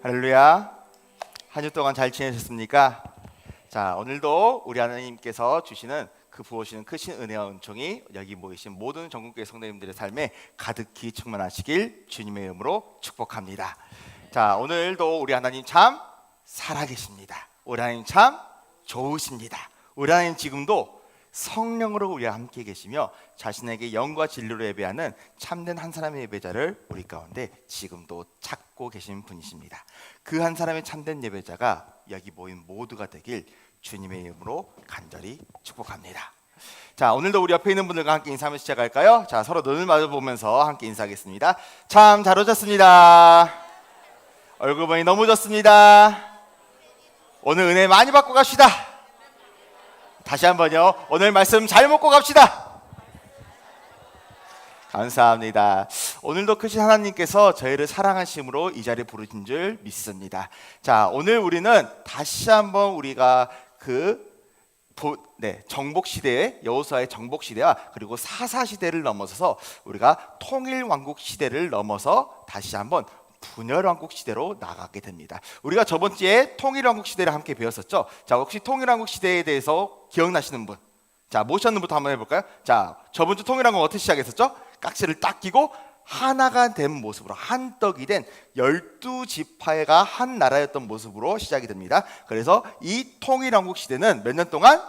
할렐루야. 한 주 동안 잘 지내셨습니까? 자, 오늘도 우리 하나님께서 주시는 그 부어주시는 크신 은혜와 은총이 여기 모이신 모든 전국교회 성도님들의 삶에 가득히 충만하시길 주님의 이름으로 축복합니다. 자, 오늘도 우리 하나님 참 살아계십니다. 우리 하나님 참 좋으십니다. 우리 하나님 지금도 성령으로 우리와 함께 계시며 자신에게 영과 진리로 예배하는 참된 한 사람의 예배자를 우리 가운데 지금도 찾고 계신 분이십니다. 그 한 사람의 참된 예배자가 여기 모인 모두가 되길 주님의 이름으로 간절히 축복합니다. 자, 오늘도 우리 옆에 있는 분들과 함께 인사하면서 시작할까요? 자, 서로 눈을 마주보면서 함께 인사하겠습니다. 참 잘 오셨습니다. 얼굴 보니 너무 좋습니다. 오늘 은혜 많이 받고 갑시다. 다시 한번요. 오늘 말씀 잘 먹고 갑시다. 감사합니다. 오늘도 크신 하나님께서 저희를 사랑하심으로 이 자리에 부르신 줄 믿습니다. 자, 오늘 우리는 다시 한번 우리가 정복시대의 여호수아의 정복시대와 그리고 사사시대를 넘어서서 우리가 통일왕국시대를 넘어서 다시 한번 분열왕국 시대로 나가게 됩니다. 우리가 저번 주에 통일왕국 시대를 함께 배웠었죠. 자, 혹시 통일왕국 시대에 대해서 기억나시는 분? 자, 모셨는 분부터 한번 해볼까요? 자, 저번 주 통일왕국 어떻게 시작했었죠? 깍지를 딱 끼고 하나가 된 모습으로, 한 떡이 된 12지파가 한 나라였던 모습으로 시작이 됩니다. 그래서 이 통일왕국 시대는 몇 년 동안?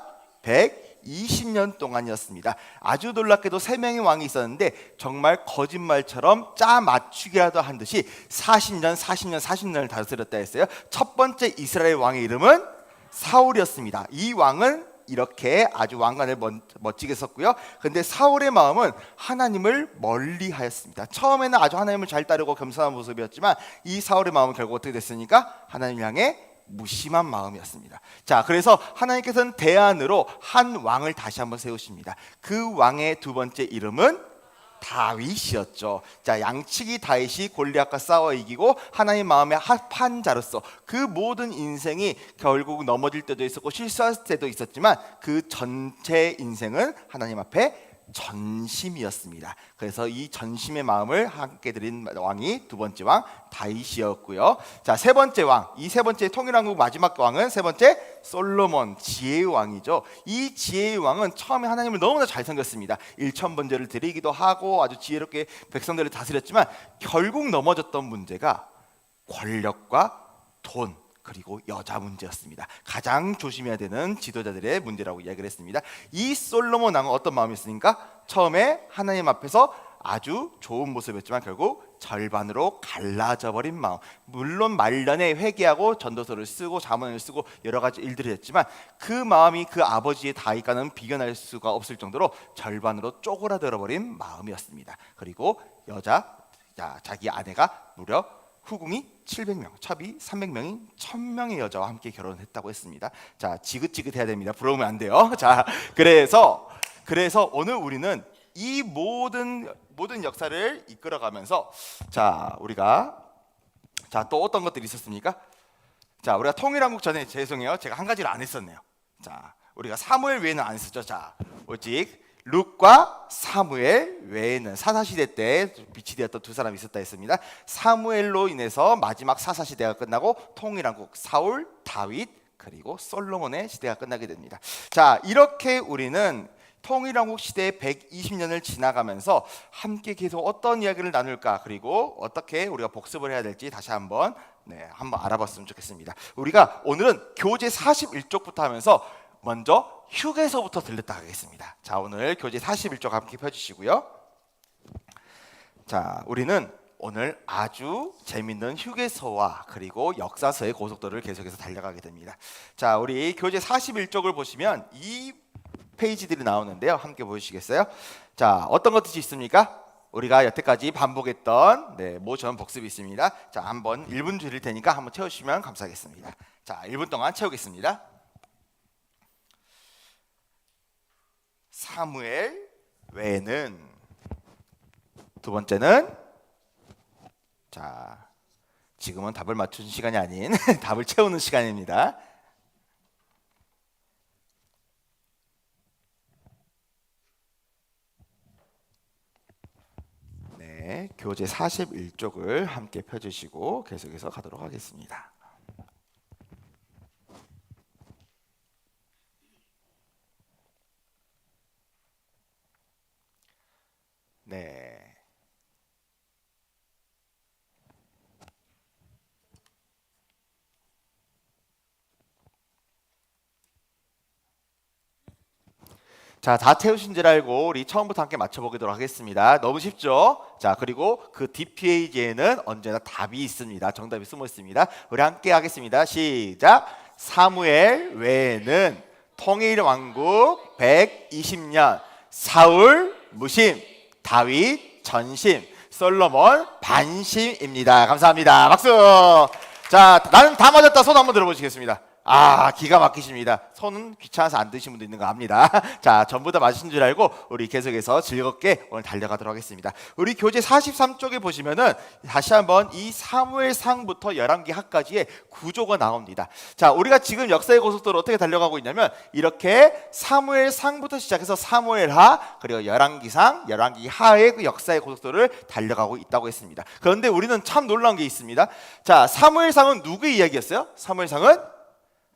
120년 동안이었습니다. 아주 놀랍게도 3명의 왕이 있었는데 정말 거짓말처럼 짜 맞추기라도 한 듯이 40년을 다스렸다 했어요. 첫 번째 이스라엘 왕의 이름은 사울이었습니다. 이 왕은 이렇게 아주 왕관을 멋지게 썼고요. 그런데 사울의 마음은 하나님을 멀리하였습니다. 처음에는 아주 하나님을 잘 따르고 겸손한 모습이었지만 이 사울의 마음은 결국 어떻게 됐습니까? 하나님을 향해 무심한 마음이었습니다. 자, 그래서 하나님께서는 대안으로 한 왕을 다시 한번 세우십니다. 그 왕의 두 번째 이름은 다윗이었죠. 자, 양치기 다윗이 골리앗과 싸워 이기고 하나님 마음에 합한 자로서 그 모든 인생이 결국 넘어질 때도 있었고 실수할 때도 있었지만 그 전체 인생은 하나님 앞에 전심이었습니다. 그래서 이 전심의 마음을 함께 드린 왕이 두 번째 왕 다윗이었고요. 자, 세 번째 왕, 이 세 번째 통일왕국 마지막 왕은 세 번째 솔로몬, 지혜의 왕이죠. 이 지혜의 왕은 처음에 하나님을 너무나 잘 섬겼습니다. 일천번제를 드리기도 하고 아주 지혜롭게 백성들을 다스렸지만 결국 넘어졌던 문제가 권력과 돈 그리고 여자 문제였습니다. 가장 조심해야 되는 지도자들의 문제라고 이야기를 했습니다. 이 솔로몬 왕은 어떤 마음이었습니까? 처음에 하나님 앞에서 아주 좋은 모습이었지만 결국 절반으로 갈라져 버린 마음. 물론 말년에 회개하고 전도서를 쓰고 자문을 쓰고 여러 가지 일들을 했지만 그 마음이 그 아버지의 다윗과는 비교할 수가 없을 정도로 절반으로 쪼그라들어 버린 마음이었습니다. 그리고 자기 아내가 무려 후궁이 700명, 첩이 300명인 1000명의 여자와 함께 결혼했다고 했습니다. 자, 지긋지긋해야 됩니다. 부러우면 안 돼요. 자, 그래서 오늘 우리는 이 모든 역사를 이끌어가면서 우리가 또 어떤 것들이 있었습니까? 자, 우리가 통일왕국 전에 죄송해요. 제가 한 가지를 안 했었네요. 자, 우리가 사무엘 외에는 안 했었죠. 자, 오직 룻과 사무엘 외에는 사사시대 때 빛이 되었던 두 사람이 있었다 했습니다. 사무엘로 인해서 마지막 사사시대가 끝나고 통일왕국 사울, 다윗 그리고 솔로몬의 시대가 끝나게 됩니다. 자, 이렇게 우리는 통일왕국 시대 120년을 지나가면서 함께 계속 어떤 이야기를 나눌까 그리고 어떻게 우리가 복습을 해야 될지 다시 한번 알아봤으면 좋겠습니다. 우리가 오늘은 교재 41쪽부터 하면서 먼저 휴게소부터 들렸다 하겠습니다. 자, 오늘 교재 41쪽 함께 펴주시고요. 자, 우리는 오늘 아주 재밌는 휴게소와 그리고 역사서의 고속도로를 계속해서 달려가게 됩니다. 자, 우리 교재 41쪽을 보시면 이 페이지들이 나오는데요. 함께 보시겠어요? 자, 어떤 것들이 있습니까? 우리가 여태까지 반복했던 모션 복습이 있습니다. 자, 한번 1분 드릴 테니까 한번 채우시면 감사하겠습니다. 자, 1분 동안 채우겠습니다. 사무엘 외에는 두 번째는 자, 지금은 답을 맞추는 시간이 아닌 답을 채우는 시간입니다. 교재 41쪽을 함께 펴주시고 계속해서 가도록 하겠습니다. 네. 자, 다 태우신 줄 알고 우리 처음부터 함께 맞춰보도록 하겠습니다. 너무 쉽죠? 자, 그리고 그 뒷페이지에는 언제나 답이 있습니다. 정답이 숨어 있습니다. 우리 함께 하겠습니다. 시작! 사무엘 외에는 통일 왕국 120년, 사울 무심, 다윗 전심, 솔로몬 반심입니다. 감사합니다. 박수! 자, 나는 다 맞았다. 손 한번 들어보시겠습니다. 아, 기가 막히십니다. 손은 귀찮아서 안 드신 분도 있는 거 압니다. 자, 전부 다 맞으신 줄 알고 우리 계속해서 즐겁게 오늘 달려가도록 하겠습니다. 우리 교재 43쪽에 보시면은 다시 한번 이 사무엘상부터 열왕기하까지의 구조가 나옵니다. 자, 우리가 지금 역사의 고속도로 어떻게 달려가고 있냐면 이렇게 사무엘상부터 시작해서 사무엘하 그리고 열왕기상, 열왕기하의 그 역사의 고속도로를 달려가고 있다고 했습니다. 그런데 우리는 참 놀라운 게 있습니다. 자, 사무엘상은 누구의 이야기였어요? 사무엘상은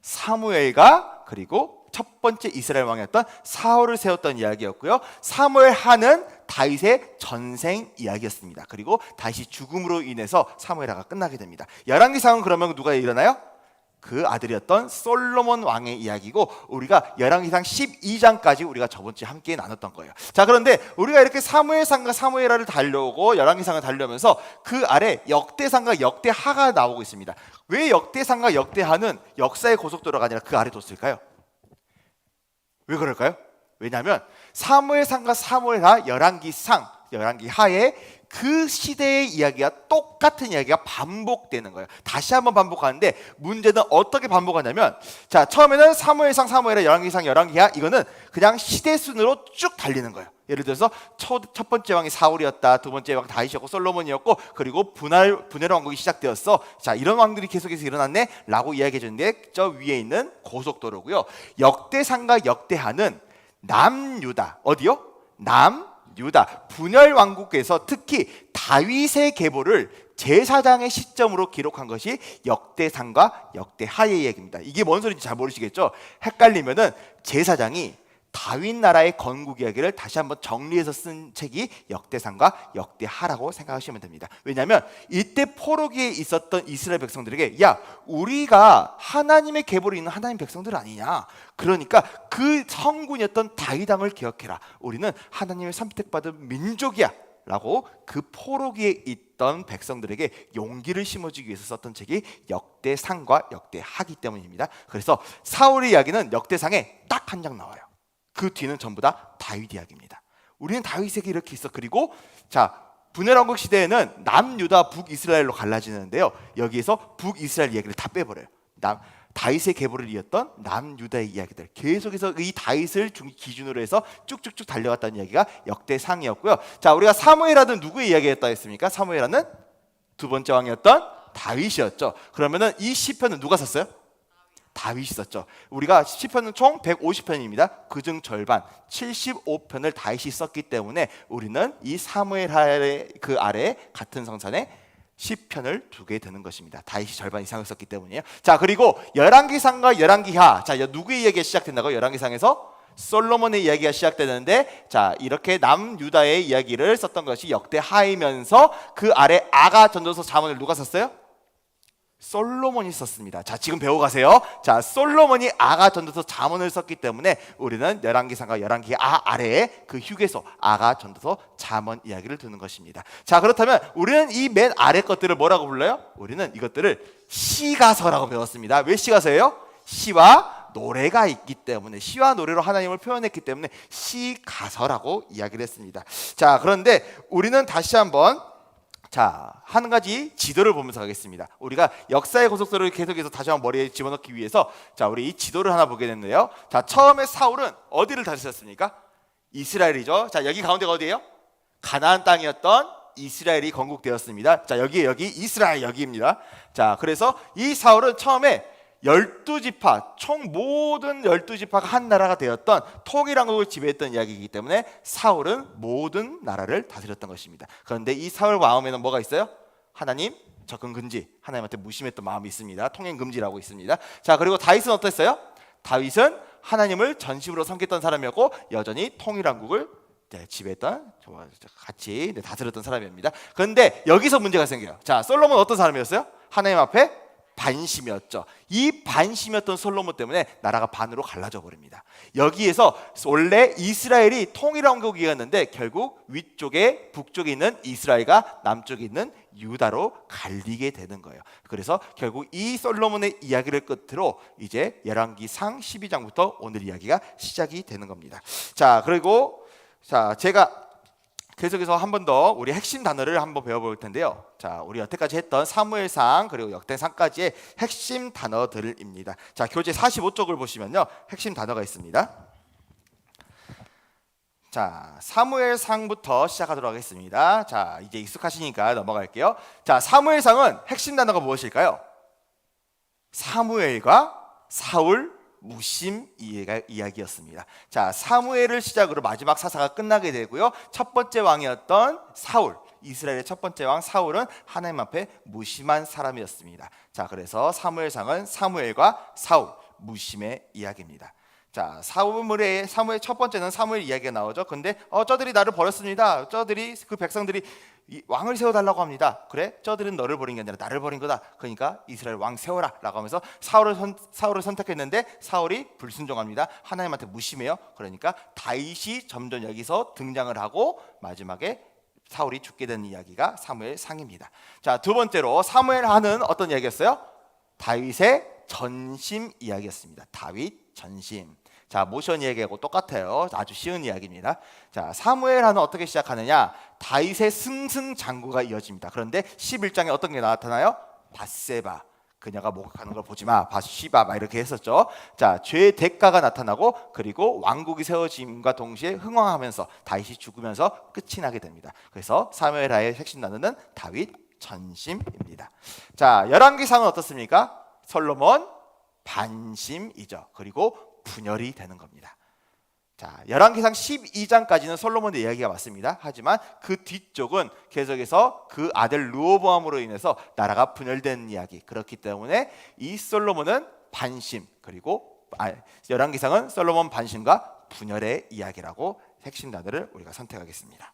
사무엘과 그리고 첫 번째 이스라엘 왕이었던 사울을 세웠던 이야기였고요. 사무엘하는 다윗의 전생 이야기였습니다. 그리고 다윗이 죽음으로 인해서 사무엘하가 끝나게 됩니다. 열왕기상은 그러면 누가 일어나요? 그 아들이었던 솔로몬 왕의 이야기고 우리가 열왕기상 12장까지 우리가 저번주에 함께 나눴던 거예요. 자, 그런데 우리가 이렇게 사무엘상과 사무엘하를 달려오고 열왕기상을 달려오면서 그 아래 역대상과 역대하가 나오고 있습니다. 왜 역대상과 역대하는 역사의 고속도로가 아니라 그 아래 뒀을까요? 왜 그럴까요? 왜냐하면 사무엘상과 사무엘하, 열왕기상, 열왕기하에 그 시대의 이야기가 똑같은 이야기가 반복되는 거예요. 다시 한번 반복하는데 문제는 어떻게 반복하냐면 자, 처음에는 사무엘상, 사무엘하, 열왕기상, 열왕기하 이거는 그냥 시대 순으로 쭉 달리는 거예요. 예를 들어서 첫 번째 왕이 사울이었다, 두 번째 왕 다윗이었고 솔로몬이었고 그리고 분할 왕국이 시작되었어. 자, 이런 왕들이 계속해서 일어났네 라고 이야기해 주는데 저 위에 있는 고속도로고요. 역대상과 역대하는 남유다, 어디요? 남유다 분열 왕국에서 특히 다윗의 계보를 제사장의 시점으로 기록한 것이 역대상과 역대하의 얘기입니다. 이게 뭔 소리인지 잘 모르시겠죠? 헷갈리면은 제사장이 다윗 나라의 건국 이야기를 다시 한번 정리해서 쓴 책이 역대상과 역대하라고 생각하시면 됩니다. 왜냐하면 이때 포로기에 있었던 이스라엘 백성들에게 야, 우리가 하나님의 계보를 있는 하나님 백성들 아니냐, 그러니까 그 성군이었던 다윗 왕을 기억해라, 우리는 하나님의 선택받은 민족이야 라고 그 포로기에 있던 백성들에게 용기를 심어주기 위해서 썼던 책이 역대상과 역대하기 때문입니다. 그래서 사울의 이야기는 역대상에 딱 한 장 나와요. 그 뒤는 전부 다 다윗 이야기입니다. 우리는 다윗에게 이렇게 있어. 그리고 자, 분열왕국 시대에는 남유다 북이스라엘로 갈라지는데요, 여기에서 북이스라엘 이야기를 다 빼버려요. 다윗의 계보를 이었던 남유다의 이야기들 계속해서 이 다윗을 기준으로 해서 쭉쭉쭉 달려갔다는 이야기가 역대상이었고요. 자, 우리가 사무엘하는 누구의 이야기였다 했습니까? 사무엘하는 두 번째 왕이었던 다윗이었죠. 그러면은 이 시편은 누가 썼어요? 다윗이 썼죠. 우리가 시편은 총 150편입니다. 그중 절반 75편을 다윗이 썼기 때문에 우리는 이 사무엘하의 그 아래 같은 성산에 시편을 두게 되는 것입니다. 다윗이 절반 이상을 썼기 때문이에요. 자, 그리고 열왕기상과 열왕기하, 자, 누구의 이야기가 시작된다고? 열왕기상에서 솔로몬의 이야기가 시작되는데, 자, 이렇게 남유다의 이야기를 썼던 것이 역대하이면서 그 아래 아가 전도서 잠언을 누가 썼어요? 솔로몬이 썼습니다. 자, 지금 배워가세요. 자, 솔로몬이 아가 전도서 잠언을 썼기 때문에 우리는 열왕기상과 열왕기하 아래에 그 휴게소 아가 전도서 잠언 이야기를 두는 것입니다. 자, 그렇다면 우리는 이 맨 아래 것들을 뭐라고 불러요? 우리는 이것들을 시가서라고 배웠습니다. 왜 시가서예요? 시와 노래가 있기 때문에, 시와 노래로 하나님을 표현했기 때문에 시가서라고 이야기를 했습니다. 자, 그런데 우리는 다시 한번 자, 한 가지 지도를 보면서 가겠습니다. 우리가 역사의 고속도로를 계속해서 다시 한번 머리에 집어넣기 위해서 자, 우리 이 지도를 하나 보게 됐는데요. 자, 처음에 사울은 어디를 다스렸습니까? 이스라엘이죠. 자, 여기 가운데가 어디예요? 가나안 땅이었던 이스라엘이 건국되었습니다. 자, 여기 이스라엘 여기입니다. 자, 그래서 이 사울은 처음에 12지파, 총 모든 12지파가 한 나라가 되었던 통일왕국을 지배했던 이야기이기 때문에 사울은 모든 나라를 다스렸던 것입니다. 그런데 이 사울 마음에는 뭐가 있어요? 하나님 접근 금지, 하나님한테 무심했던 마음이 있습니다. 통행 금지라고 있습니다. 자, 그리고 다윗은 어땠어요? 다윗은 하나님을 전심으로 섬겼던 사람이었고 여전히 통일왕국을 지배했던, 같이 다스렸던 사람입니다. 그런데 여기서 문제가 생겨요. 자, 솔로몬은 어떤 사람이었어요? 하나님 앞에 반심이었죠. 이 반심이었던 솔로몬 때문에 나라가 반으로 갈라져 버립니다. 여기에서 원래 이스라엘이 통일왕국이었는데 결국 위쪽에 북쪽에 있는 이스라엘과 남쪽에 있는 유다로 갈리게 되는 거예요. 그래서 결국 이 솔로몬의 이야기를 끝으로 이제 열왕기상 12장부터 오늘 이야기가 시작이 되는 겁니다. 자, 그리고 제가 계속해서 한 번 더 우리 핵심 단어를 한번 배워볼 텐데요. 자, 우리 여태까지 했던 사무엘상 그리고 역대상까지의 핵심 단어들입니다. 자, 교재 45쪽을 보시면요, 핵심 단어가 있습니다. 자, 사무엘상부터 시작하도록 하겠습니다. 자, 이제 익숙하시니까 넘어갈게요. 자, 사무엘상은 핵심 단어가 무엇일까요? 사무엘과 사울 무심 이야기였습니다. 자, 사무엘을 시작으로 마지막 사사가 끝나게 되고요. 첫 번째 왕이었던 사울, 이스라엘의 첫 번째 왕 사울은 하나님 앞에 무심한 사람이었습니다. 자, 그래서 사무엘상은 사무엘과 사울 무심의 이야기입니다. 자, 사무엘 첫 번째는 사무엘 이야기가 나오죠. 근데 저들이 나를 버렸습니다. 저들이, 그 백성들이 왕을 세워달라고 합니다. 그래? 저들은 너를 버린 게 아니라 나를 버린 거다. 그러니까 이스라엘 왕 세워라 라고 하면서 사울을 선택했는데 사울이 불순종합니다. 하나님한테 무심해요. 그러니까 다윗이 점점 여기서 등장을 하고 마지막에 사울이 죽게 되는 이야기가 사무엘상입니다. 자, 두 번째로 사무엘하는 어떤 이야기였어요? 다윗의 전심 이야기였습니다. 다윗 전심. 자, 모션 이야기하고 똑같아요. 아주 쉬운 이야기입니다. 자, 사무엘하는 어떻게 시작하느냐? 다윗의 승승장구가 이어집니다. 그런데 11장에 어떤 게 나타나요? 밧세바, 그녀가 목욕하는 걸 보지 마, 바시바 막 이렇게 했었죠. 자, 죄의 대가가 나타나고 그리고 왕국이 세워짐과 동시에 흥왕하면서 다윗이 죽으면서 끝이 나게 됩니다. 그래서 사무엘하의 핵심 단어는 다윗 전심입니다. 자, 열왕기상은 어떻습니까? 솔로몬 반심이죠. 그리고 분열이 되는 겁니다. 자, 열왕기상 12장까지는 솔로몬의 이야기가 맞습니다. 하지만 그 뒤쪽은 계속해서 그 아들 르호보암으로 인해서 나라가 분열된 이야기. 그렇기 때문에 이 솔로몬은 반심, 그리고 열왕기상은 솔로몬 반심과 분열의 이야기라고 핵심 단어를 우리가 선택하겠습니다.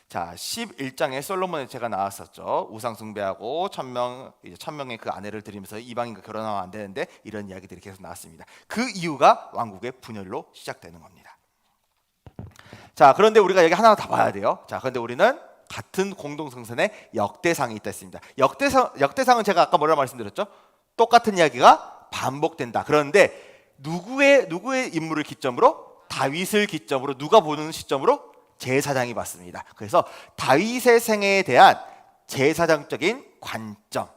자, 11장에 솔로몬의 죄가 나왔었죠. 우상 숭배하고 천명의 그 아내를 들이면서 이방인과 결혼하면 안 되는데 이런 이야기들이 계속 나왔습니다. 그 이유가 왕국의 분열로 시작되는 겁니다. 자, 그런데 우리가 여기 하나 다 봐야 돼요. 자, 그런데 우리는 같은 공동성선에 역대상이 있다 했습니다. 역대상은 제가 아까 뭐라고 말씀드렸죠? 똑같은 이야기가 반복된다. 그런데 누구의 인물을 기점으로? 다윗을 기점으로, 누가 보는 시점으로? 제사장이 봤습니다. 그래서 다윗의 생애에 대한 제사장적인 관점입니다.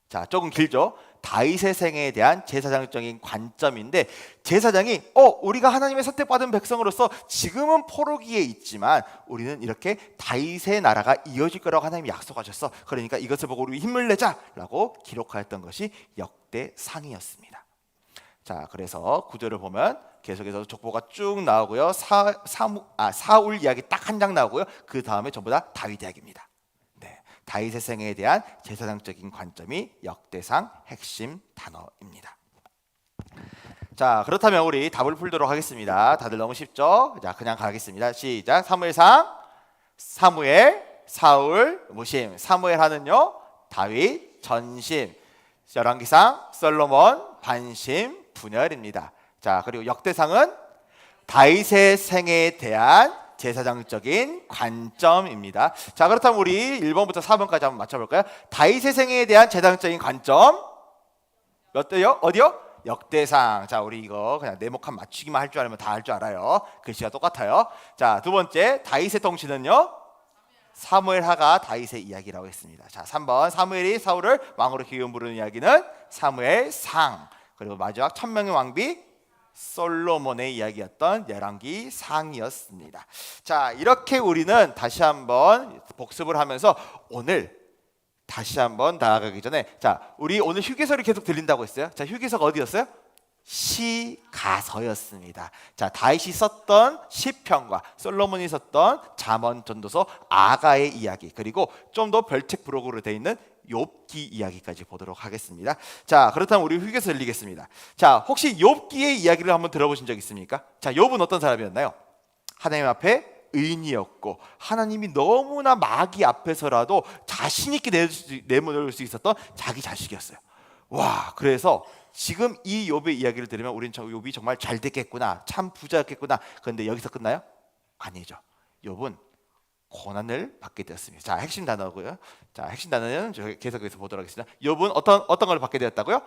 자, 조금 길죠? 다윗의 생애에 대한 제사장적인 관점인데, 제사장이 우리가 하나님의 선택받은 백성으로서 지금은 포로기에 있지만 우리는 이렇게 다윗의 나라가 이어질 거라고 하나님이 약속하셨어. 그러니까 이것을 보고 우리 힘을 내자라고 기록하였던 것이 역대상이었습니다. 자, 그래서 구절을 보면 계속해서 족보가 쭉 나오고요. 사울 이야기 딱 한 장 나오고요. 그 다음에 전부 다 다윗 이야기입니다. 네, 다윗의 생애에 대한 제사장적인 관점이 역대상 핵심 단어입니다. 자, 그렇다면 우리 답을 풀도록 하겠습니다. 다들 너무 쉽죠? 자, 그냥 가겠습니다. 시작. 사무엘상, 사무엘, 사울, 무심. 사무엘하는요, 다윗, 전심. 열왕기상, 솔로몬, 반심, 분열입니다. 자, 그리고 역대상은 다윗의 생애에 대한 제사장적인 관점입니다. 자, 그렇다면 우리 1번부터 4번까지 한번 맞춰볼까요? 다윗의 생애에 대한 제사장적인 관점 어때요? 어디요? 역대상. 자, 우리 이거 그냥 네모칸 맞추기만 할 줄 알면 다 할 줄 알아요. 글씨가 똑같아요. 자, 두 번째 다윗의 통치는요, 사무엘하가 다윗의 이야기라고 했습니다. 자, 3번 사무엘이 사울을 왕으로 기름 부르는 이야기는 사무엘상. 그리고 마지막 천명의 왕비 솔로몬의 이야기였던 열왕기상이었습니다. 자, 이렇게 우리는 다시 한번 복습을 하면서 오늘 다시 한번 나아가기 전에 자, 우리 오늘 휴게소를 계속 들린다고 했어요. 자, 휴게소가 어디였어요? 시가서였습니다. 자, 다윗이 썼던 시편과 솔로몬이 썼던 잠언, 전도서, 아가의 이야기, 그리고 좀 더 별책 부록으로 되어 있는 욥기 이야기까지 보도록 하겠습니다. 자, 그렇다면 우리 휴게소 열리겠습니다. 자, 혹시 욥기의 이야기를 한번 들어보신 적 있습니까? 자, 욥은 어떤 사람이었나요? 하나님 앞에 의인이었고 하나님이 너무나 마귀 앞에서라도 자신 있게 내모를 수 있었던 자기 자식이었어요. 와, 그래서 지금 이 욥의 이야기를 들으면 우리는 욥이 정말 잘 됐겠구나, 참 부자였겠구나. 그런데 여기서 끝나요? 아니죠. 욥은 고난을 받게 되었습니다. 자, 핵심 단어고요. 자, 핵심 단어는 저희 계속해서 보도록 하겠습니다. 욥은 어떤 걸 받게 되었다고요?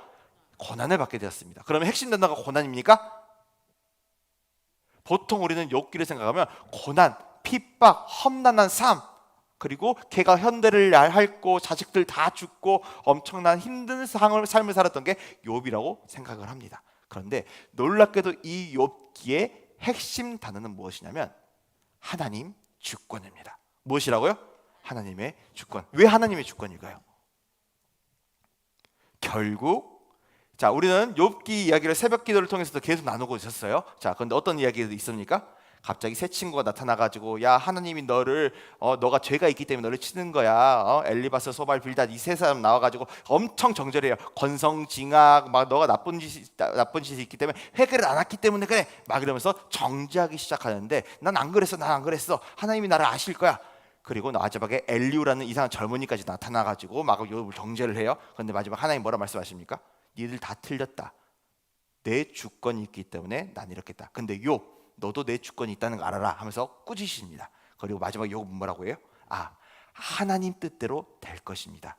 고난을 받게 되었습니다. 그러면 핵심 단어가 고난입니까? 보통 우리는 욥기를 생각하면 고난, 핍박, 험난한 삶, 그리고 걔가 현대를 앓고 자식들 다 죽고 엄청난 힘든 삶을 살았던 게 욥이라고 생각을 합니다. 그런데 놀랍게도 이 욥기의 핵심 단어는 무엇이냐면 하나님 주권입니다. 무엇이라고요? 하나님의 주권. 왜 하나님의 주권일까요? 결국 자, 우리는 욥기 이야기를 새벽 기도를 통해서도 계속 나누고 있었어요. 자, 그런데 어떤 이야기가 있습니까? 갑자기 새 친구가 나타나가지고 야, 하나님이 너를 너가 죄가 있기 때문에 너를 치는 거야. 엘리바스, 소발, 빌닷 이 세 사람 나와가지고 엄청 정죄해요. 건성징악 막 너가 나쁜 짓이 있기 때문에 회개를 안 했기 때문에 그래 막 이러면서 정죄하기 시작하는데 난 안 그랬어, 난 안 그랬어. 하나님이 나를 아실 거야. 그리고 마지막에 엘리우라는 이상한 젊은이까지 나타나가지고 막 욥을 정죄를 해요. 그런데 마지막 하나님 뭐라 말씀하십니까? 니들 다 틀렸다. 내 주권이 있기 때문에 난 이렇게 했다. 근데 욥, 너도 내 주권이 있다는 거 알아라 하면서 꾸짖습니다. 그리고 마지막 욥은 뭐라고 해요? 아, 하나님 뜻대로 될 것입니다.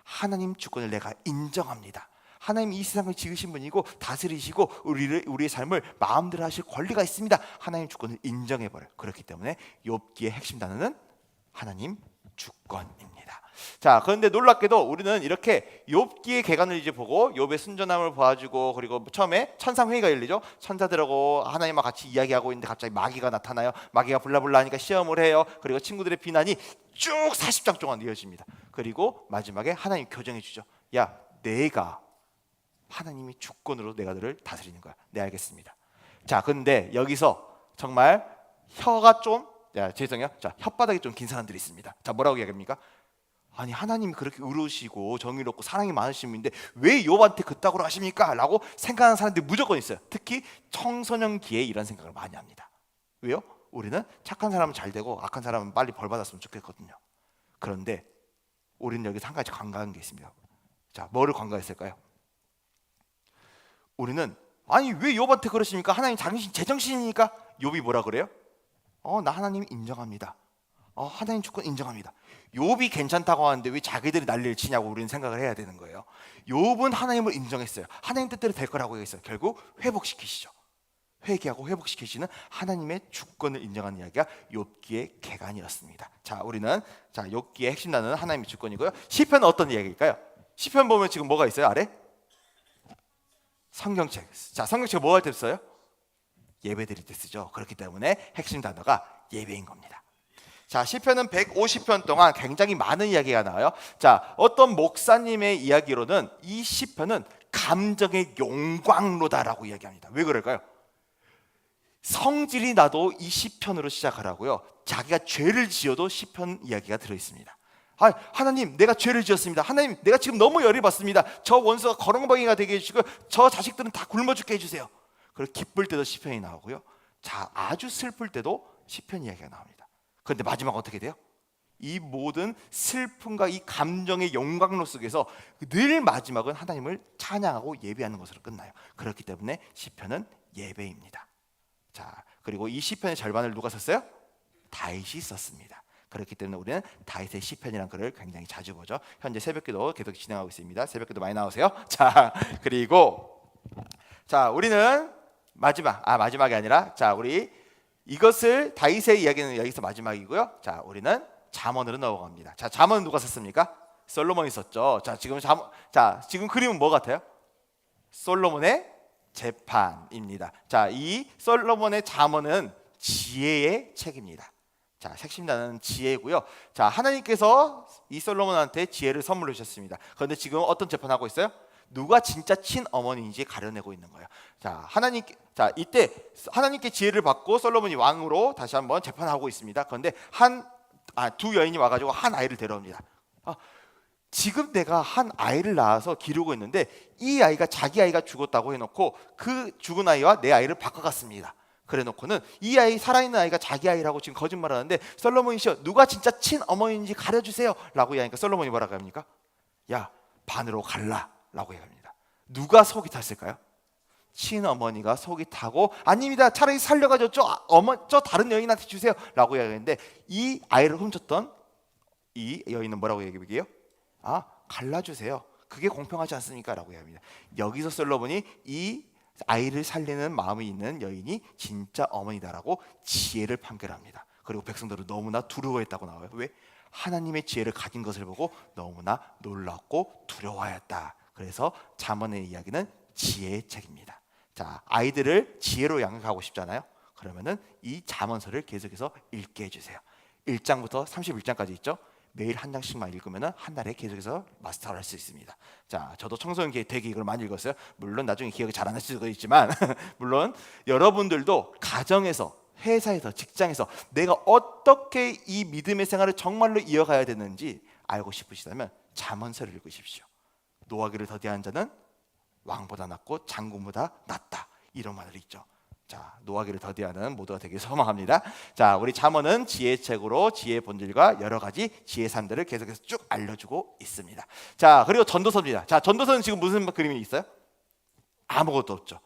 하나님 주권을 내가 인정합니다. 하나님 이 세상을 지으신 분이고 다스리시고 우리의 삶을 마음대로 하실 권리가 있습니다. 하나님 주권을 인정해버려요. 그렇기 때문에 욥기의 핵심 단어는 하나님 주권입니다. 자, 그런데 놀랍게도 우리는 이렇게 욥기의 개관을 이제 보고 욥의 순전함을 보아주고, 그리고 처음에 천상회의가 열리죠. 천사들하고 하나님과 같이 이야기하고 있는데 갑자기 마귀가 나타나요. 마귀가 불라불라 하니까 시험을 해요. 그리고 친구들의 비난이 쭉 40장 동안 이어집니다. 그리고 마지막에 하나님 교정해 주죠. 야, 내가 하나님이 주권으로 내가 너를 다스리는 거야. 네, 알겠습니다. 자, 근데 여기서 정말 혀가 좀 죄송해요. 자, 혓바닥이 좀 긴 사람들이 있습니다. 자, 뭐라고 이야기합니까? 아니, 하나님이 그렇게 의로우시고 정의롭고 사랑이 많으신 분인데 왜 욥한테 그따구로 하십니까? 라고 생각하는 사람들이 무조건 있어요. 특히 청소년기에 이런 생각을 많이 합니다. 왜요? 우리는 착한 사람은 잘 되고 악한 사람은 빨리 벌 받았으면 좋겠거든요. 그런데 우리는 여기서 한 가지 간과한 게 있습니다. 자, 뭐를 간과했을까요? 우리는 아니 왜 욥한테 그러십니까? 하나님 제정신이니까. 욥이 뭐라 그래요? 나 하나님 인정합니다. 하나님 주권 인정합니다. 욥이 괜찮다고 하는데 왜 자기들이 난리를 치냐고 우리는 생각을 해야 되는 거예요. 욥은 하나님을 인정했어요. 하나님 뜻대로 될 거라고 얘기했어요. 결국 회복시키시죠. 회개하고 회복시키시는 하나님의 주권을 인정하는 이야기가 욥기의 개관이었습니다. 자, 우리는 욥기의 핵심 단어는 하나님의 주권이고요. 시편은 어떤 이야기일까요? 시편 보면 지금 뭐가 있어요? 아래? 성경책. 자, 성경책 뭐 할 때 써요? 예배 드릴 때 쓰죠. 그렇기 때문에 핵심 단어가 예배인 겁니다. 자, 시편은 150편 동안 굉장히 많은 이야기가 나와요. 자, 어떤 목사님의 이야기로는 이 시편은 감정의 용광로다라고 이야기합니다. 왜 그럴까요? 성질이 나도 이 시편으로 시작하라고요. 자기가 죄를 지어도 시편 이야기가 들어있습니다. 하나님, 내가 죄를 지었습니다. 하나님, 내가 지금 너무 열이 받습니다. 저 원수가 거렁뱅이가 되게 해주시고 저 자식들은 다 굶어 죽게 해주세요. 그리고 기쁠 때도 시편이 나오고요. 자, 아주 슬플 때도 시편 이야기가 나옵니다. 그런데 마지막 어떻게 돼요? 이 모든 슬픔과 이 감정의 용광로 속에서 늘 마지막은 하나님을 찬양하고 예배하는 것으로 끝나요. 그렇기 때문에 시편은 예배입니다. 자, 그리고 이 시편의 절반을 누가 썼어요? 다윗이 썼습니다. 그렇기 때문에 우리는 다윗의 시편이라는 글을 굉장히 자주 보죠. 현재 새벽기도 계속 진행하고 있습니다. 새벽기도 많이 나오세요. 자, 그리고 우리는 마지막이 아니라 우리 이것을 다윗의 이야기는 여기서 마지막이고요. 자, 우리는 잠언으로 넘어갑니다. 자, 잠언은 누가 썼습니까? 솔로몬이 썼죠. 자, 지금 그림은 뭐 같아요? 솔로몬의 재판입니다. 자, 이 솔로몬의 잠언은 지혜의 책입니다. 자, 핵심나는 지혜고요. 자, 하나님께서 이 솔로몬한테 지혜를 선물로 주셨습니다. 그런데 지금 어떤 재판하고 있어요? 누가 진짜 친어머니인지 가려내고 있는 거예요. 자, 이때 하나님께 지혜를 받고 솔로몬이 왕으로 다시 한번 재판하고 있습니다. 그런데 두 여인이 와가지고 한 아이를 데려옵니다. 지금 내가 한 아이를 낳아서 기르고 있는데 이 아이가 자기 아이가 죽었다고 해놓고 그 죽은 아이와 내 아이를 바꿔갔습니다. 그래놓고는 이 아이 살아있는 아이가 자기 아이라고 지금 거짓말하는데 솔로몬이시여 누가 진짜 친어머니인지 가려주세요 라고 이야기하니까 솔로몬이 뭐라고 합니까? 야, 반으로 갈라 라고 얘기합니다. 누가 속이 탔을까요? 친어머니가 속이 타고 아닙니다, 차라리 살려가지고 저 다른 여인한테 주세요 라고 이야기했는데 이 아이를 훔쳤던 이 여인은 뭐라고 얘기해요? 갈라주세요. 그게 공평하지 않습니까? 라고 얘기합니다. 여기서 솔로몬이 이 아이를 살리는 마음이 있는 여인이 진짜 어머니다라고 지혜를 판결합니다. 그리고 백성들은 너무나 두려워했다고 나와요. 왜? 하나님의 지혜를 가진 것을 보고 너무나 놀랍고 두려워하였다. 그래서 잠언의 이야기는 지혜의 책입니다. 자, 아이들을 지혜로 양육하고 싶잖아요. 그러면은 이 잠언서를 계속해서 읽게 해주세요. 1장부터 31장까지 있죠. 매일 한 장씩만 읽으면 한 달에 계속해서 마스터를 할 수 있습니다. 자, 저도 청소년 대기획을 많이 읽었어요. 물론 나중에 기억이 잘 안 날 수도 있지만 물론 여러분들도 가정에서, 회사에서, 직장에서 내가 어떻게 이 믿음의 생활을 정말로 이어가야 되는지 알고 싶으시다면 잠언서를 읽으십시오. 노하기를 더디한 자는 왕보다 낫고 장군보다 낫다, 이런 말을 읽죠. 자, 노하기를 더디하는 모두가 되길 소망합니다. 자, 우리 잠언은 지혜의 책으로 지혜의 본질과 여러 가지 지혜 산들을 계속해서 쭉 알려주고 있습니다. 자, 그리고 전도서입니다. 자, 전도서는 지금 무슨 그림이 있어요? 아무것도 없죠.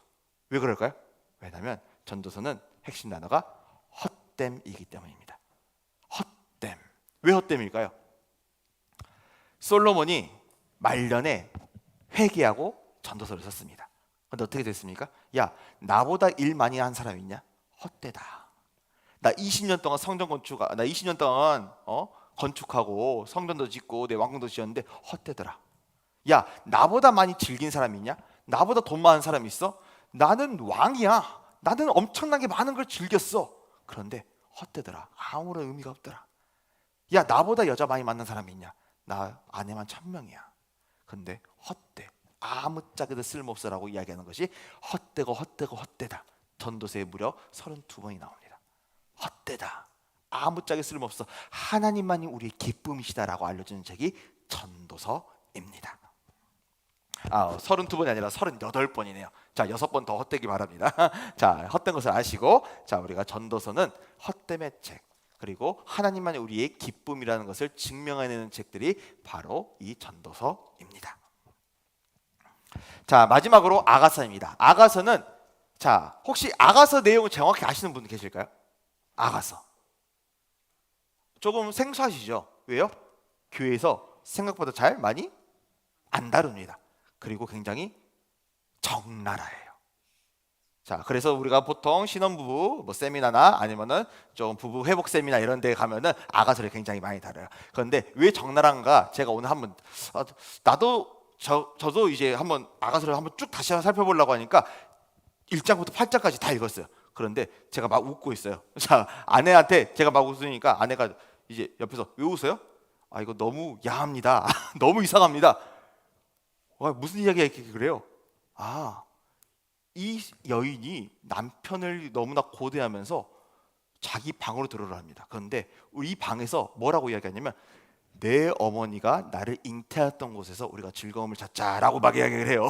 왜 그럴까요? 왜냐하면 전도서는 핵심 단어가 헛됨이기 때문입니다. 헛됨. 왜 헛됨일까요? 솔로몬이 말년에 회개하고 전도서를 썼습니다. 근데 어떻게 됐습니까? 야, 나보다 일 많이 한 사람 있냐? 헛되다. 나 20년 동안 나 20년 동안 건축하고 성전도 짓고 내 왕궁도 지었는데 헛되더라. 야, 나보다 많이 즐긴 사람 있냐? 나보다 돈 많은 사람 있어? 나는 왕이야. 나는 엄청나게 많은 걸 즐겼어. 그런데 헛되더라. 아무런 의미가 없더라. 야, 나보다 여자 많이 만난 사람이 있냐? 나 아내만 1000명이야. 근데 헛돼. 아무짝에도 쓸모없어라고 이야기하는 것이 헛되다. 전도서에 무려 32번이 나옵니다. 헛되다. 아무짝에 쓸모없어. 하나님만이 우리의 기쁨이시다라고 알려주는 책이 전도서입니다. 32번이 아니라 38번이네요. 자, 6번 더 헛되기 바랍니다. 자, 헛된 것을 아시고, 자, 우리가 전도서는 헛됨의 책, 그리고 하나님만이 우리의 기쁨이라는 것을 증명해내는 책들이 바로 이 전도서입니다. 자, 마지막으로 아가서입니다. 아가서는, 자, 혹시 아가서 내용을 정확히 아시는 분 계실까요? 아가서 조금 생소하시죠? 왜요? 교회에서 생각보다 잘 많이 안 다룹니다. 그리고 굉장히 적나라해요. 자, 그래서 우리가 보통 신혼부부 세미나나 아니면은 좀 부부 회복 세미나 이런 데 가면은 아가서를 굉장히 많이 다뤄요. 그런데 왜 적나라한가? 제가 오늘 한번 저도 이제 한번 아가서를 한번 쭉 다시 한번 살펴보려고 하니까 1장부터 8장까지 다 읽었어요. 그런데 제가 막 웃고 있어요. 자, 아내한테 제가 막 웃으니까 아내가 이제 옆에서 왜 웃어요? 이거 너무 야합니다. 너무 이상합니다. 무슨 이야기가 이렇게 그래요? 이 여인이 남편을 너무나 고대하면서 자기 방으로 들어오라 합니다. 그런데 이 방에서 뭐라고 이야기하냐면 내 어머니가 나를 잉태했던 곳에서 우리가 즐거움을 찾자라고 막 이야기를 해요.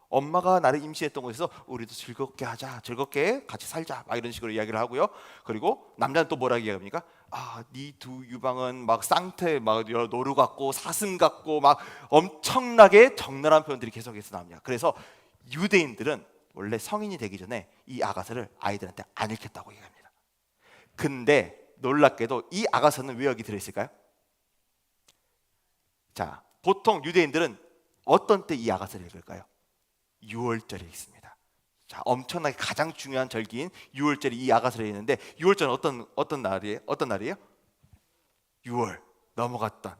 엄마가 나를 임신했던 곳에서 우리도 즐겁게 하자, 즐겁게 같이 살자, 막 이런 식으로 이야기를 하고요. 그리고 남자는 또 뭐라고 이야기합니까? 네 두 유방은 막 쌍태, 막 노루 같고 사슴 같고 막 엄청나게 적나라한 표현들이 계속해서 나옵니다. 그래서 유대인들은 원래 성인이 되기 전에 이 아가서를 아이들한테 안 읽혔다고 얘기합니다. 근데 놀랍게도 이 아가서는 왜 여기 들어있을까요? 자, 보통 유대인들은 어떤 때 이 아가서를 읽을까요? 6월절에 읽습니다. 자, 엄청나게 가장 중요한 절기인 6월절에 이 아가서를 읽는데 6월절은 어떤 날이에요? 어떤 날이에요? 6월 넘어갔던.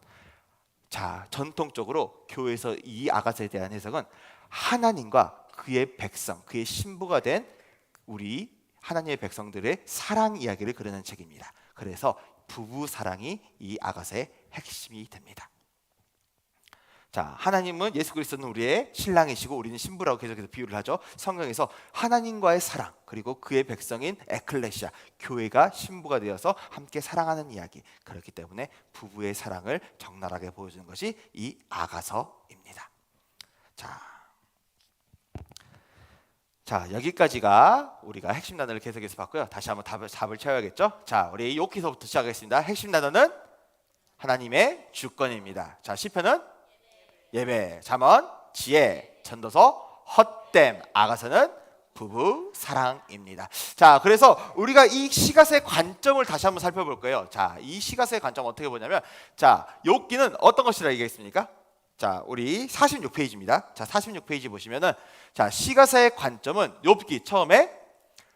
자, 전통적으로 교회에서 이 아가서에 대한 해석은 하나님과 그의 백성, 그의 신부가 된 우리 하나님의 백성들의 사랑 이야기를 그리는 책입니다. 그래서 부부 사랑이 이 아가서의 핵심이 됩니다. 자, 하나님은 예수 그리스도는 우리의 신랑이시고 우리는 신부라고 계속해서 비유를 하죠. 성경에서 하나님과의 사랑 그리고 그의 백성인 에클레시아 교회가 신부가 되어서 함께 사랑하는 이야기. 그렇기 때문에 부부의 사랑을 적나라하게 보여주는 것이 이 아가서입니다. 자, 여기까지가 우리가 핵심 단어를 계속해서 봤고요. 다시 한번 답을 채워야겠죠. 자, 우리 여기서부터 시작하겠습니다. 핵심 단어는 하나님의 주권입니다. 자, 시편은 예배, 잠언 지혜, 전도서 헛됨, 아가서는 부부 사랑입니다. 자, 그래서 우리가 이 시가서의 관점을 다시 한번 살펴볼 거예요. 자, 이 시가서의 관점 어떻게 보냐면, 자, 욥기는 어떤 것이라 얘기했습니까? 자, 우리 46페이지입니다. 자, 46페이지 보시면은, 자, 시가서의 관점은 욥기 처음에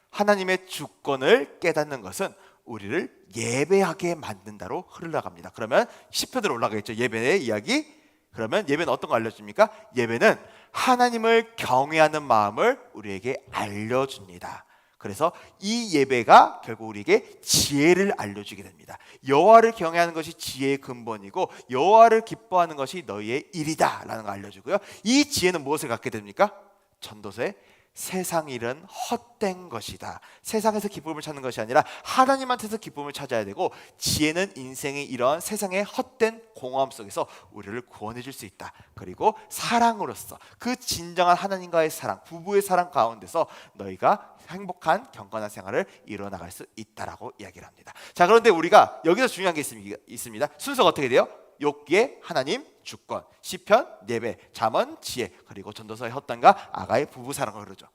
하나님의 주권을 깨닫는 것은 우리를 예배하게 만든다로 흘러갑니다. 그러면 시편으로 올라가겠죠. 예배의 이야기. 그러면 예배는 어떤 거 알려줍니까? 예배는 하나님을 경외하는 마음을 우리에게 알려줍니다. 그래서 이 예배가 결국 우리에게 지혜를 알려주게 됩니다. 여호와를 경외하는 것이 지혜의 근본이고 여호와를 기뻐하는 것이 너희의 일이다 라는 걸 알려주고요. 이 지혜는 무엇을 갖게 됩니까? 전도서에 세상 일은 헛된 것이다. 세상에서 기쁨을 찾는 것이 아니라 하나님한테서 기쁨을 찾아야 되고, 지혜는 인생의 이런 세상의 헛된 공허함 속에서 우리를 구원해 줄 수 있다. 그리고 사랑으로서 그 진정한 하나님과의 사랑, 부부의 사랑 가운데서 너희가 행복한 경건한 생활을 이뤄나갈 수 있다라고 이야기를 합니다. 자, 그런데 우리가 여기서 중요한 게 있습니다. 순서가 어떻게 돼요? 욥기의 하나님 주권, 시편 예배, 잠언 지혜, 그리고 전도서의 헛됨과 아가의 부부 사랑을 흐르죠.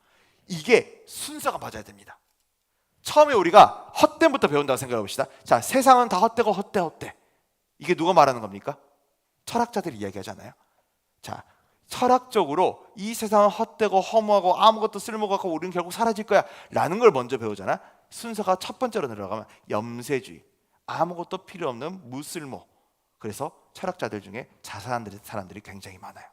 이게 순서가 맞아야 됩니다. 처음에 우리가 헛됨부터 배운다고 생각해 봅시다. 자, 세상은 다 헛되고 헛돼. 이게 누가 말하는 겁니까? 철학자들이 이야기하잖아요. 자, 철학적으로 이 세상은 헛되고 허무하고 아무것도 쓸모가 없고 우리는 결국 사라질 거야 라는 걸 먼저 배우잖아. 순서가 첫 번째로 들어가면 염세주의, 아무것도 필요 없는 무쓸모. 그래서 철학자들 중에 자살하는 사람들이 굉장히 많아요.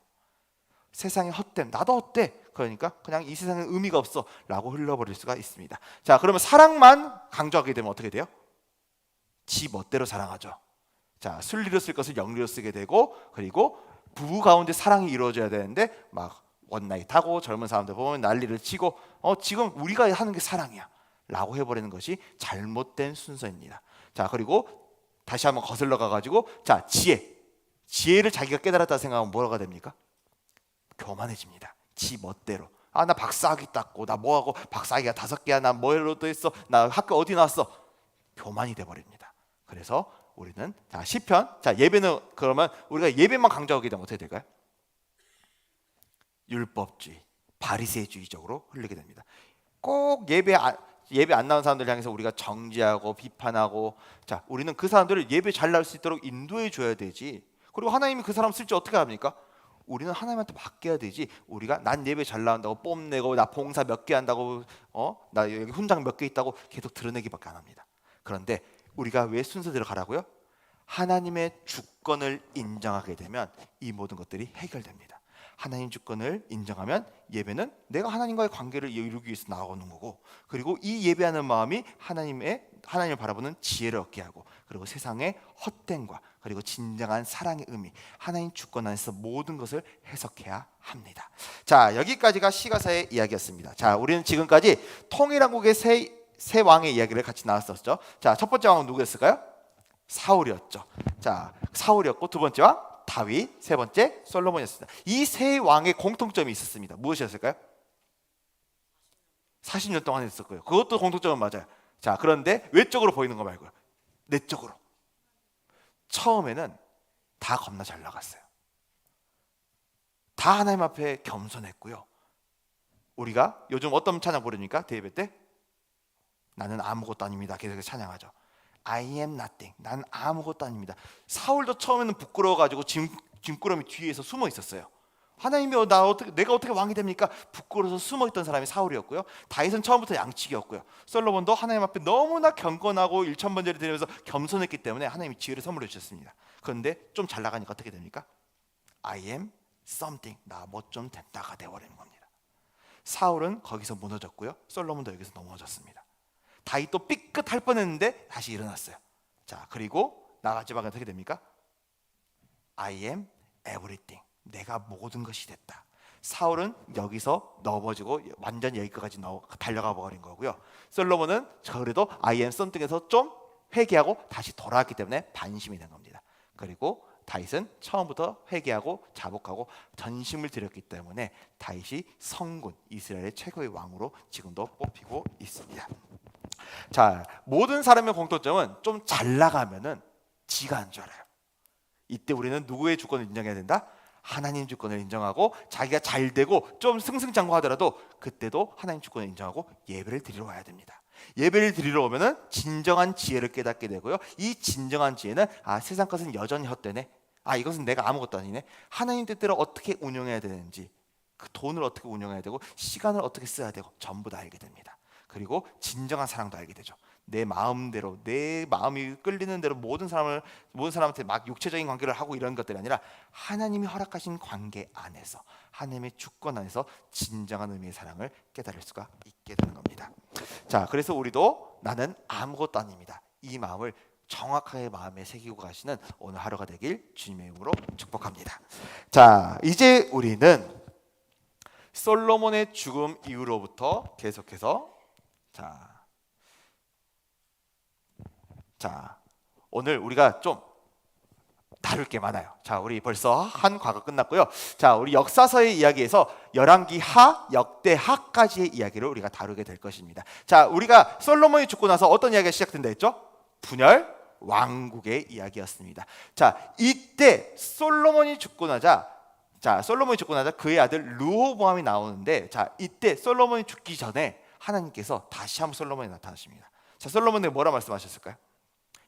세상에 헛됨, 나도 헛돼. 그러니까 그냥 이 세상에 의미가 없어 라고 흘러버릴 수가 있습니다. 자, 그러면 사랑만 강조하게 되면 어떻게 돼요? 지 멋대로 사랑하죠. 자, 순리로 쓸 것을 영리로 쓰게 되고, 그리고 부부 가운데 사랑이 이루어져야 되는데 막 원나잇하고 젊은 사람들 보면 난리를 치고 지금 우리가 하는 게 사랑이야 라고 해버리는 것이 잘못된 순서입니다. 자, 그리고 다시 한번 거슬러 가가지고, 자, 지혜를 자기가 깨달았다 생각하면 뭐가 됩니까? 교만해집니다. 지 멋대로. 아, 나 박사학위 땄고, 나 뭐하고 박사학위가 5개야, 나 뭐로도 했어, 나 학교 어디 나왔어. 교만이 돼버립니다. 그래서 우리는, 자, 시편, 자, 예배는 그러면 우리가 예배만 강조하게 되면 어떻게 될까요? 율법주의, 바리새주의적으로 흘리게 됩니다. 꼭 예배 안 나온 사람들 향해서 우리가 정죄하고 비판하고, 자, 우리는 그 사람들을 예배 잘 나올 수 있도록 인도해 줘야 되지. 그리고 하나님이 그 사람 쓸지 어떻게 합니까? 우리는 하나님한테 맡겨야 되지. 우리가 난 예배 잘 나온다고 뽐내고, 나 봉사 몇 개 한다고, 나 여기 훈장 몇 개 있다고 계속 드러내기밖에 안 합니다. 그런데 우리가 왜 순서대로 가라고요? 하나님의 주권을 인정하게 되면 이 모든 것들이 해결됩니다. 하나님 주권을 인정하면 예배는 내가 하나님과의 관계를 이루기 위해서 나아오는 거고, 그리고 이 예배하는 마음이 하나님을 바라보는 지혜를 얻게 하고, 그리고 세상의 헛됨과 그리고 진정한 사랑의 의미, 하나님 주권 안에서 모든 것을 해석해야 합니다. 자, 여기까지가 시가서의 이야기였습니다. 자, 우리는 지금까지 통일왕국의 세 왕의 이야기를 같이 나눴었죠. 자, 첫 번째 왕은 누구였을까요? 사울이었죠. 자, 사울이었고, 두 번째 왕 다윗, 세 번째 솔로몬이었습니다. 이 세 왕의 공통점이 있었습니다. 무엇이었을까요? 40년 동안 했었고요. 그것도 공통점은 맞아요. 자, 그런데 외적으로 보이는 거 말고요, 내적으로 처음에는 다 겁나 잘 나갔어요. 다 하나님 앞에 겸손했고요. 우리가 요즘 어떤 찬양 부릅니까? 대예배 때? 나는 아무것도 아닙니다. 계속 찬양하죠. I am nothing. 난 아무것도 아닙니다. 사울도 처음에는 부끄러워가지고 짐꾸러미 뒤에서 숨어 있었어요. 하나님이 내가 어떻게 왕이 됩니까? 부끄러워서 숨어 있던 사람이 사울이었고요. 다윗은 처음부터 양치기였고요. 솔로몬도 하나님 앞에 너무나 경건하고 일천번제를 드리면서 겸손했기 때문에 하나님이 지혜를 선물해 주셨습니다. 그런데 좀 잘 나가니까 어떻게 됩니까? I am something. 나 뭐 좀 됐다가 돼버리는 겁니다. 사울은 거기서 무너졌고요. 솔로몬도 여기서 넘어졌습니다. 다윗도 삐끗할 뻔했는데 다시 일어났어요. 자, 그리고 마지막에 어떻게 됩니까? I am everything. 내가 모든 것이 됐다. 사울은 여기서 넘어지고 완전히 여기까지 달려가 버린 거고요. 솔로몬은 그래도 I am something에서 좀 회개하고 다시 돌아왔기 때문에 반심이 된 겁니다. 그리고 다윗은 처음부터 회개하고 자복하고 전심을 드렸기 때문에 다윗이 성군 이스라엘의 최고의 왕으로 지금도 뽑히고 있습니다. 자, 모든 사람의 공통점은 좀 잘 나가면은 지가 안 줄 알아요. 이때 우리는 누구의 주권을 인정해야 된다? 하나님 주권을 인정하고 자기가 잘 되고 좀 승승장구하더라도 그때도 하나님 주권을 인정하고 예배를 드리러 와야 됩니다. 예배를 드리러 오면은 진정한 지혜를 깨닫게 되고요. 이 진정한 지혜는 세상 것은 여전히 헛되네. 이것은 내가 아무것도 아니네. 하나님 뜻대로 어떻게 운영해야 되는지, 그 돈을 어떻게 운영해야 되고 시간을 어떻게 써야 되고 전부 다 알게 됩니다. 그리고 진정한 사랑도 알게 되죠. 내 마음대로 내 마음이 끌리는 대로 모든 사람한테 막 육체적인 관계를 하고 이런 것들이 아니라 하나님이 허락하신 관계 안에서 하나님의 주권 안에서 진정한 의미의 사랑을 깨달을 수가 있게 되는 겁니다. 자, 그래서 우리도 나는 아무것도 아닙니다. 이 마음을 정확하게 마음에 새기고 가시는 오늘 하루가 되길 주님의 이름으로 축복합니다. 자, 이제 우리는 솔로몬의 죽음 이후로부터 계속해서 자, 오늘 우리가 좀 다룰 게 많아요. 자, 우리 벌써 한 과가 끝났고요. 자, 우리 역사서의 이야기에서 열왕기 하, 역대 하까지의 이야기를 우리가 다루게 될 것입니다. 자, 우리가 솔로몬이 죽고 나서 어떤 이야기가 시작된다 했죠? 분열 왕국의 이야기였습니다. 자, 이때 솔로몬이 죽고 나자 그의 아들 르호보암이 나오는데, 자, 이때 솔로몬이 죽기 전에 하나님께서 다시 한번 솔로몬에 나타나십니다. 자, 솔로몬에게 뭐라 말씀하셨을까요?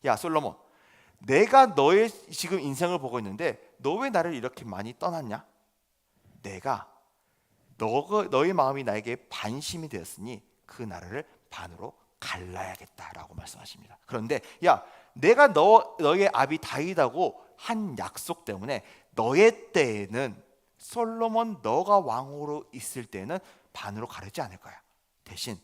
야, 솔로몬, 내가 너의 지금 인생을 보고 있는데 너 왜 나를 이렇게 많이 떠났냐? 내가 너의 마음이 나에게 반심이 되었으니 그 나라를 반으로 갈라야겠다라고 말씀하십니다. 그런데 야, 내가 너의 아비 다윗하고 한 약속 때문에 너의 때에는 솔로몬 너가 왕으로 있을 때는 반으로 가르지 않을 거야. 대신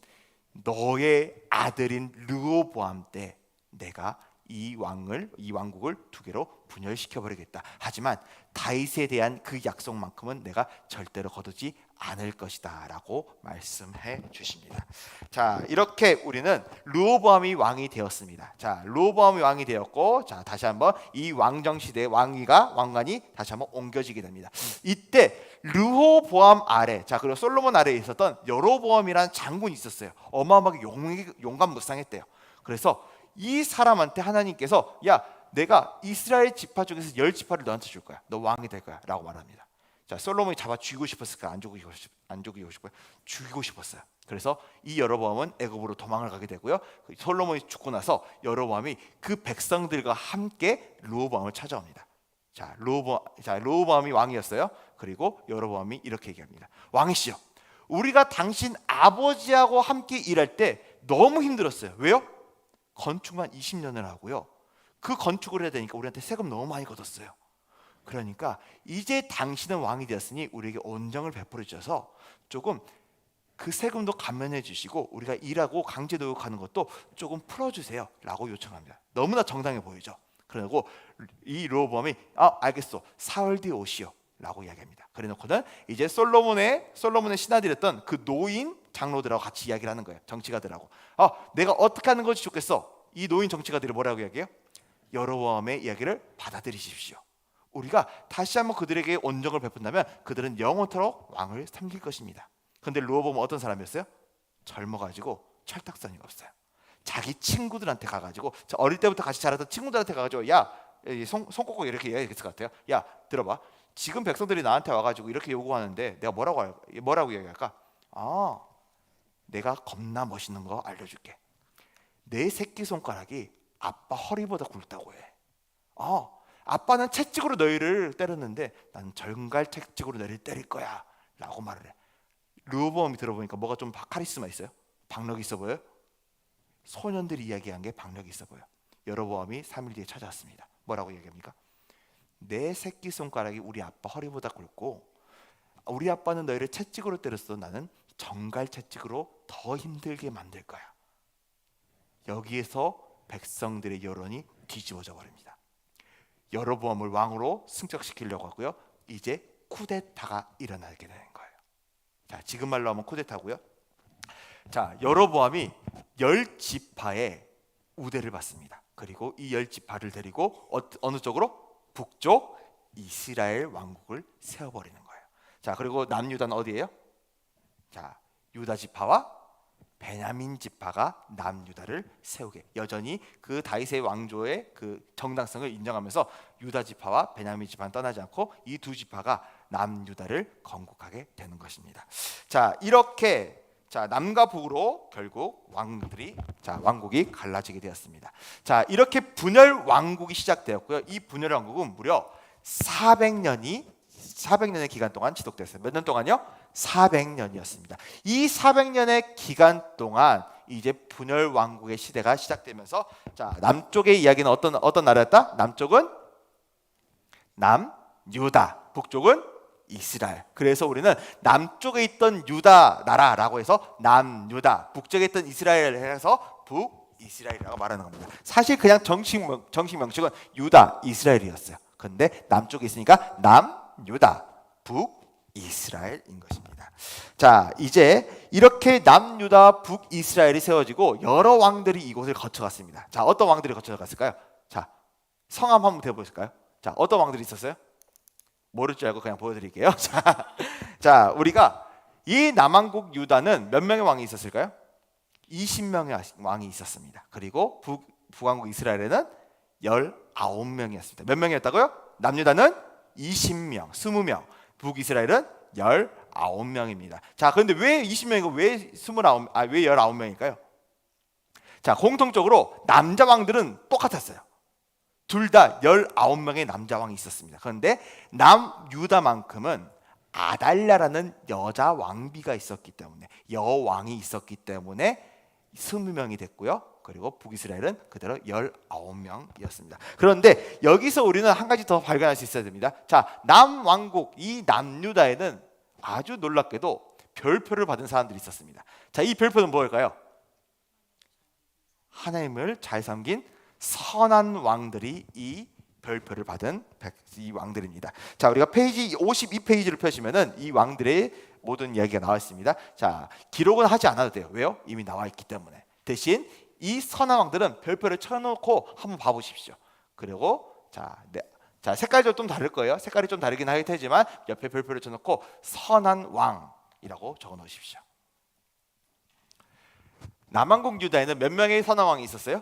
너의 아들인 르호보암 때 내가 이 왕국을 두 개로 분열시켜 버리겠다. 하지만 다윗에 대한 그 약속만큼은 내가 절대로 거두지 않을 것이다라고 말씀해 주십니다. 자, 이렇게 우리는 르호보암이 왕이 되었습니다. 자, 르호보암이 왕이 되었고, 자, 다시 한번 이 왕정 시대의 왕관이 다시 한번 옮겨지게 됩니다. 이때 르호보암 아래, 자, 그리고 솔로몬 아래에 있었던 여로보암이라는 장군이 있었어요. 어마어마하게 용감무쌍했대요. 그래서 이 사람한테 하나님께서 야, 내가 이스라엘 지파 중에서 10지파를 너한테 줄 거야. 너 왕이 될 거야 라고 말합니다. 자, 솔로몬이 잡아 죽이고 싶었을까? 안 죽이고 싶어요? 죽이고 싶었어요. 그래서 이 여로보암은 애굽으로 도망을 가게 되고요. 솔로몬이 죽고 나서 여로보암이 그 백성들과 함께 르호보암을 찾아옵니다. 자, 르호보암이 왕이었어요. 그리고 여로보암이 이렇게 얘기합니다. 왕이시여, 우리가 당신 아버지하고 함께 일할 때 너무 힘들었어요. 왜요? 건축만 20년을 하고요. 그 건축을 해야 되니까 우리한테 세금 너무 많이 걷었어요. 그러니까 이제 당신은 왕이 되었으니 우리에게 온정을 베풀어 주셔서 조금 그 세금도 감면해 주시고 우리가 일하고 강제 노역하는 것도 조금 풀어주세요 라고 요청합니다. 너무나 정당해 보이죠. 그리고 이 르호보암이 알겠어, 사흘 뒤에 오시오 라고 이야기합니다. 그래놓고는 이제 솔로몬의 신하들이었던 그 노인 장로들하고 같이 이야기를 하는 거예요. 정치가들하고. 내가 어떻게 하는 것이 좋겠어? 이 노인 정치가들이 뭐라고 이야기해요? 여로보암의 이야기를 받아들이십시오. 우리가 다시 한번 그들에게 온정을 베푼다면 그들은 영원토록 왕을 섬길 것입니다. 그런데 르호보암은 어떤 사람이었어요? 젊어가지고 철딱서니가 없어요. 자기 친구들한테 가가지고, 어릴 때부터 같이 자랐던 친구들한테 가가지고, 야, 손 꽂고 이렇게 얘기했을 것 같아요. 야, 들어봐. 지금 백성들이 나한테 와가지고 이렇게 요구하는데 내가 뭐라고 얘기할까? 내가 겁나 멋있는 거 알려줄게. 내 새끼손가락이 아빠 허리보다 굵다고 해. 아빠는 채찍으로 너희를 때렸는데 난 정갈 채찍으로 너희를 때릴 거야 라고 말을 해. 르호보암이 들어보니까 뭐가 좀 카리스마 있어요? 박력이 있어 보여요? 소년들이 이야기한 게 박력이 있어 보여. 여로보암이 3일 뒤에 찾아왔습니다. 뭐라고 얘기합니까? 내 새끼손가락이 우리 아빠 허리보다 굵고 우리 아빠는 너희를 채찍으로 때렸어. 나는 정갈 채찍으로 더 힘들게 만들 거야. 여기에서 백성들의 여론이 뒤집어져 버립니다. 여로보암을 왕으로 승격시키려고 하고요. 이제 쿠데타가 일어나게 되는 거예요. 자, 지금 말로 하면 쿠데타고요. 자, 여로보암이 10지파의 우대를 받습니다. 그리고 이 10지파를 데리고 어느 쪽으로? 북쪽 이스라엘 왕국을 세워버리는 거예요. 자, 그리고 남유다는 어디예요? 자, 유다 지파와 베냐민 지파가 남유다를 세우게, 여전히 그 다윗의 왕조의 그 정당성을 인정하면서 유다 지파와 베냐민 지파는 떠나지 않고 이 두 지파가 남유다를 건국하게 되는 것입니다. 자, 이렇게 남과 북으로 결국 왕국이 갈라지게 되었습니다. 자, 이렇게 분열 왕국이 시작되었고요. 이 분열 왕국은 무려 400년의 기간 동안 지속됐어요. 몇 년 동안요? 400년이었습니다. 이 400년의 기간 동안 이제 분열 왕국의 시대가 시작되면서, 자, 남쪽의 이야기는 어떤 나라였다? 남쪽은 남유다, 북쪽은 이스라엘. 그래서 우리는 남쪽에 있던 유다 나라라고 해서 남유다, 북쪽에 있던 이스라엘을 해서 북이스라엘이라고 말하는 겁니다. 사실 그냥 정식 명칭은 유다, 이스라엘이었어요. 그런데 남쪽에 있으니까 남유다, 북이스라엘인 것입니다. 자, 이제 이렇게 남유다, 북이스라엘이 세워지고 여러 왕들이 이곳을 거쳐갔습니다. 자, 어떤 왕들이 거쳐갔을까요? 자, 성함 한번 대보실까요? 자, 어떤 왕들이 있었어요? 모를 줄 알고 그냥 보여드릴게요. 자, 우리가 이 남왕국 유다는 몇 명의 왕이 있었을까요? 20명의 왕이 있었습니다. 그리고 북왕국 이스라엘에는 19명이었습니다. 몇 명이었다고요? 남유다는 20명, 20명, 북이스라엘은 19명입니다. 자, 그런데 왜 20명이고 왜 19명일까요? 자, 공통적으로 남자 왕들은 똑같았어요. 둘 다 19명의 남자 왕이 있었습니다. 그런데 남유다만큼은 아달랴라는 여자 왕비가 있었기 때문에, 여왕이 있었기 때문에 20명이 됐고요. 그리고 북이스라엘은 그대로 19명이었습니다. 그런데 여기서 우리는 한 가지 더 발견할 수 있어야 됩니다. 자, 남왕국 이 남유다에는 아주 놀랍게도 별표를 받은 사람들이 있었습니다. 자, 이 별표는 뭘까요? 하나님을 잘 섬긴 선한 왕들이 이 별표를 받은 이 왕들입니다. 자, 우리가 페이지 52페이지를 펴시면은 이 왕들의 모든 이야기가 나와 있습니다. 자, 기록은 하지 않아도 돼요. 왜요? 이미 나와 있기 때문에. 대신 이 선한 왕들은 별표를 쳐놓고 한번 봐보십시오. 그리고 자, 색깔이 좀 다를 거예요. 색깔이 좀 다르긴 할 테지만 옆에 별표를 쳐놓고 선한 왕이라고 적어 놓으십시오. 남왕국 유다에는 몇 명의 선한 왕이 있었어요?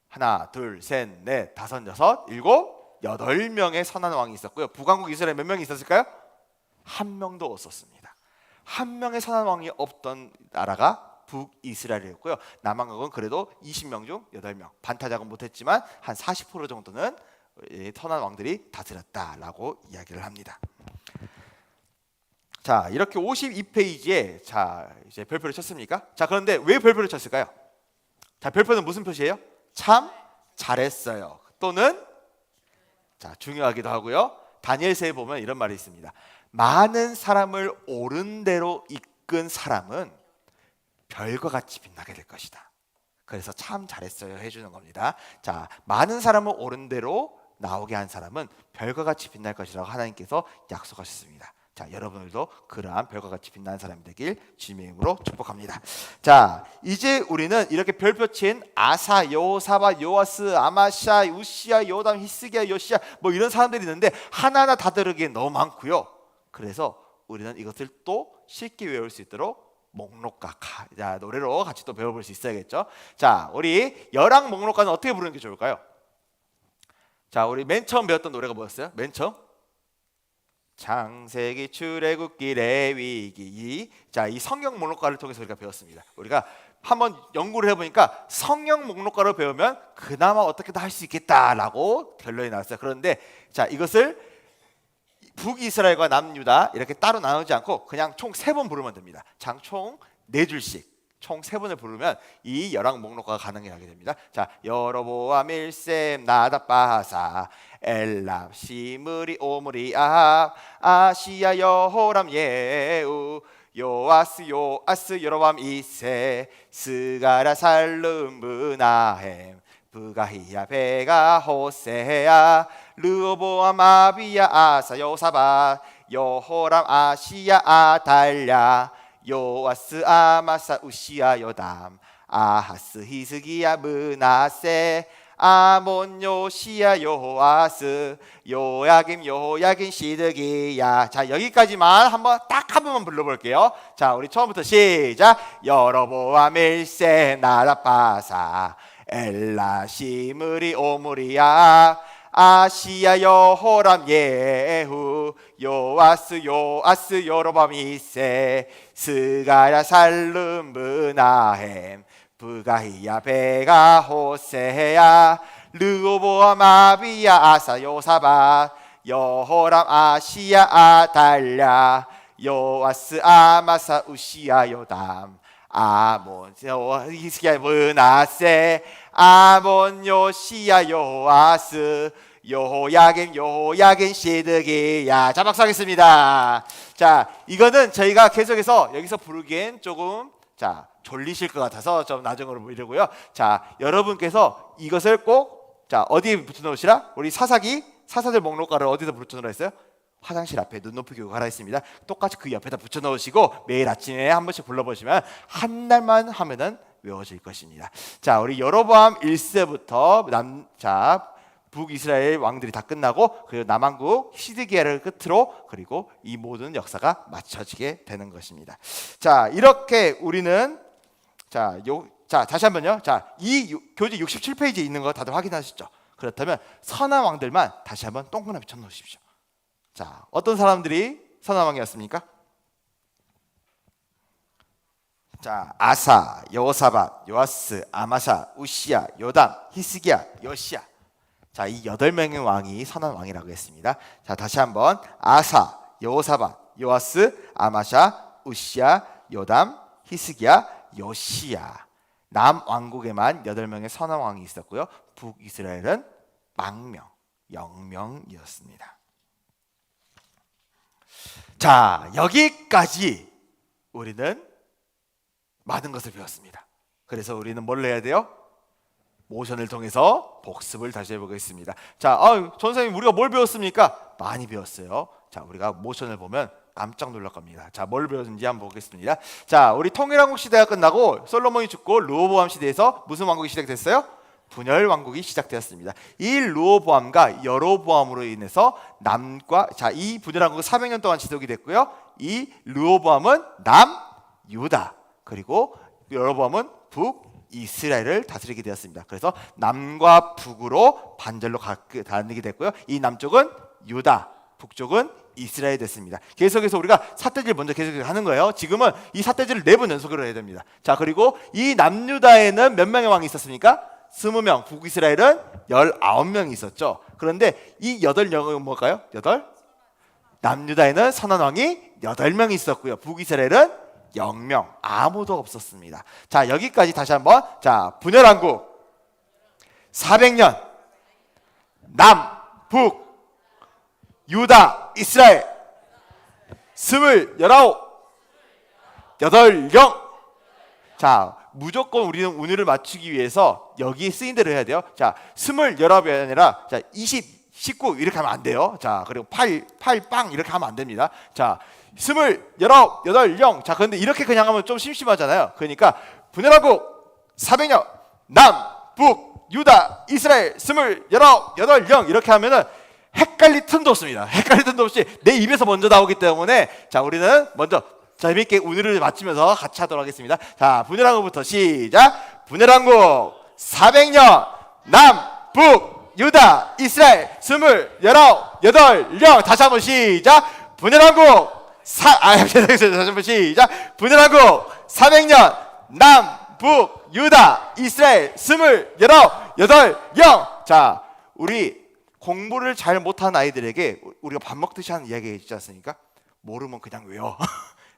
하나, 둘, 셋, 넷, 다섯, 여섯, 일곱, 8명의 선한 왕이 있었고요. 북왕국 이스라엘 몇 명이 있었을까요? 한 명도 없었습니다. 한 명의 선한 왕이 없던 나라가 북이스라엘이었고요. 남왕국은 그래도 20명 중 8명, 반타작은 못했지만 한 40% 정도는 선한 왕들이 다스렸다라고 이야기를 합니다. 자, 이렇게 52페이지에 자, 이제 별표를 쳤습니까? 자, 그런데 왜 별표를 쳤을까요? 자, 별표는 무슨 표시예요? 참 잘했어요. 또는 자, 중요하기도 하고요. 다니엘서에 보면 이런 말이 있습니다. 많은 사람을 옳은 대로 이끈 사람은 별과 같이 빛나게 될 것이다. 그래서 참 잘했어요 해주는 겁니다. 자, 많은 사람을 옳은 대로 나오게 한 사람은 별과 같이 빛날 것이라고 하나님께서 약속하셨습니다. 자, 여러분들도 그러한 별과 같이 빛나는 사람이 되길 주님의 이름으로 축복합니다. 자, 이제 우리는 이렇게 별표 친 아사, 여호사밧, 요아스, 아마샤, 우시야, 요담, 히스기야, 요시야 뭐 이런 사람들이 있는데 하나하나 다 다르기엔 너무 많고요. 그래서 우리는 이것을 또 쉽게 외울 수 있도록 목록가, 자, 노래로 같이 또 배워볼 수 있어야겠죠. 자, 우리 열왕 목록가는 어떻게 부르는 게 좋을까요? 자, 우리 맨 처음 배웠던 노래가 뭐였어요? 맨 처음? 창세기, 출애굽기, 레위기. 자, 이 성경 목록가를 통해서 우리가 배웠습니다. 우리가 한번 연구를 해보니까 성경 목록가를 배우면 그나마 어떻게든 할 수 있겠다라고 결론이 나왔어요. 그런데 자, 이것을 북이스라엘과 남유다 이렇게 따로 나누지 않고 그냥 총 3번 부르면 됩니다. 총 4줄씩 총 3번을 부르면 이 열왕 목록가가 가능하게 됩니다. 자, 여로보암, 일셈, 나답, 바하사, 엘랍, 시므리, 오므리, 아합, 아시야, 여호람, 예우, 요아스, 여로보암, 이세, 스가랴, 살룸, 브나헴, 부가히야 베가 호세야 르호보암 아비야 아사 요사밧 여호람 아시야 아달랴 요아스 아마사 우시야 요담 아하스 히스기야 므나세 아몬 요시야 요아스 요야김 시드기야. 자, 여기까지만 한번 딱 한 번만 불러볼게요. 자, 우리 처음부터 시작. 여로보암 일세 나라바사 엘라 시므리 오므리야 아시야 여호람 예후 요아스 여로보암 이세 스가랴 살름 므나헴 부가히야 베가 호세야 르호보암 아비야 아사 요사밧 여호람 아시야 아달랴 요아스 아마사 우시야 요담 아몬 히스기야 므나세 아몬 요시야 요아스 요야긴 시드기야. 자, 박수 하겠습니다. 자, 이거는 저희가 계속해서 여기서 부르기엔 조금 자 졸리실 것 같아서 좀 나중으로 미루고요. 자, 여러분께서 이것을 꼭 자 어디에 붙여놓으시라? 우리 사사들 목록가를 어디서 붙여놓으라 했어요? 화장실 앞에 눈높이 교육 하나 있습니다. 똑같이 그 옆에다 붙여놓으시고 매일 아침에 한 번씩 불러보시면 한 달만 하면은 외워질 것입니다. 자, 우리 여로보암 1세부터 북이스라엘 왕들이 다 끝나고 그리고 남왕국 시드기야를 끝으로 그리고 이 모든 역사가 맞춰지게 되는 것입니다. 자, 이렇게 우리는 자 다시 한번요. 자, 이 교재 67페이지에 있는 거 다들 확인하셨죠? 그렇다면 선한 왕들만 다시 한번 동그라미 쳐 놓으십시오. 자, 어떤 사람들이 선한 왕이었습니까? 자, 아사, 여호사밧, 요아스, 아마사, 우시야, 요담, 히스기야, 요시야. 자, 이 8명의 왕이 선한 왕이라고 했습니다. 자, 다시 한번 아사, 여호사밧, 요아스, 아마샤, 우시야, 요담, 히스기야, 요시야. 남왕국에만 8명의 선한 왕이 있었고요. 북이스라엘은 망명, 0명이었습니다. 자, 여기까지 우리는 많은 것을 배웠습니다. 그래서 우리는 뭘 해야 돼요? 모션을 통해서 복습을 다시 해보겠습니다. 자, 전사님 우리가 뭘 배웠습니까? 많이 배웠어요. 자, 우리가 모션을 보면 깜짝 놀랄 겁니다. 자, 뭘 배웠는지 한번 보겠습니다. 자, 우리 통일왕국 시대가 끝나고 솔로몬이 죽고 르호보암 시대에서 무슨 왕국이 시작됐어요? 분열 왕국이 시작되었습니다. 이 르호보암과 여로보암으로 인해서 이 분열 왕국은 400년 동안 지속이 됐고요. 이 르호보암은 남유다 그리고 여로보암은 북이스라엘을 다스리게 되었습니다. 그래서 남과 북으로 반절로 나뉘게 됐고요. 이 남쪽은 유다, 북쪽은 이스라엘 됐습니다. 계속해서 우리가 삿대질 먼저 계속 하는 거예요. 지금은 이 삿대질을 4번 연속으로 해야 됩니다. 자, 그리고 이 남유다에는 몇 명의 왕이 있었습니까? 20명, 북이스라엘은 19명이 있었죠. 그런데 이 8명은 뭘까요? 남유다에는 선한 왕이 8명이 있었고요. 북이스라엘은 0명, 아무도 없었습니다. 자, 여기까지 다시 한번. 자, 분열왕국 400년 남, 북, 유다, 이스라엘 29, 8영. 자, 무조건 우리는 운율을 맞추기 위해서 여기 쓰인 대로 해야 돼요. 자, 29이 아니라 자, 20, 19 이렇게 하면 안 돼요. 자, 그리고 8 빵 이렇게 하면 안 됩니다. 자, 29, 8영. 자, 그런데 이렇게 그냥 하면 좀 심심하잖아요. 그러니까 분열왕국 400년 남, 북, 유다, 이스라엘 29, 8영 이렇게 하면은 헷갈릴 틈도 없습니다. 헷갈릴 틈도 없이 내 입에서 먼저 나오기 때문에 자, 우리는 먼저 재미있게 운율을 맞추면서 같이 하도록 하겠습니다. 자, 분열왕국부터 시작. 분열왕국 400년 남, 북, 유다, 이스라엘 29, 8영. 다시 한번 시작. 분열왕국 다시 한번 시작. 분열왕국 400년 남, 북, 유다, 이스라엘 29, 8영. 자, 우리 공부를 잘 못한 아이들에게 우리가 밥 먹듯이 하는 이야기 있지 않습니까? 모르면 그냥 외워.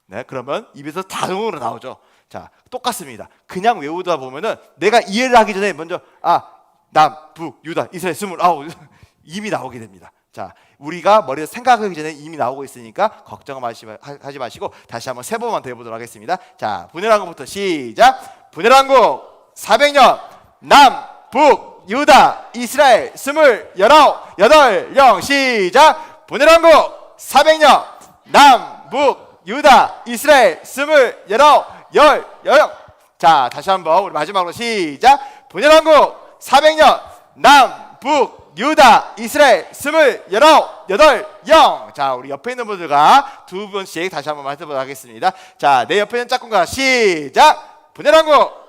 네, 그러면 입에서 자동으로 나오죠. 자, 똑같습니다. 그냥 외우다 보면은 내가 이해를 하기 전에 먼저 남, 북, 유다, 이스라엘 29 이미 나오게 됩니다. 자, 우리가 머리에서 생각하기 전에 이미 나오고 있으니까 걱정하지 마시고 다시 한번 3번만 더 해보도록 하겠습니다. 자, 분열왕국부터 시작. 분열왕국 400년 남, 북, 유다, 이스라엘, 스물, 열아홉, 여덟, 영. 시작. 분열왕국 400년. 남북, 유다, 이스라엘, 스물, 열아홉, 열, 영. 자, 다시 한번 우리 마지막으로 시작. 분열왕국 400년. 남북, 유다, 이스라엘, 스물, 열아홉, 여덟, 영. 자, 우리 옆에 있는 분들과 두 분씩 다시 한번 말해보도록 하겠습니다. 자, 내 옆에 있는 짝꿍과 시작. 분열왕국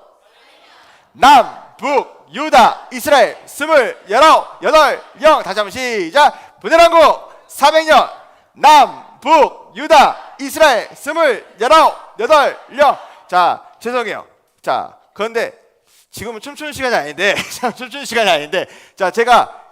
남북, 유다, 이스라엘, 스물, 열아홉, 여덟, 영. 다시 한번 시작. 분열왕국 400년. 남북, 유다, 이스라엘, 스물, 열아홉, 여덟, 영. 자, 죄송해요. 자, 그런데 지금은 춤추는 시간이 아닌데, 춤추는 시간이 아닌데, 자, 제가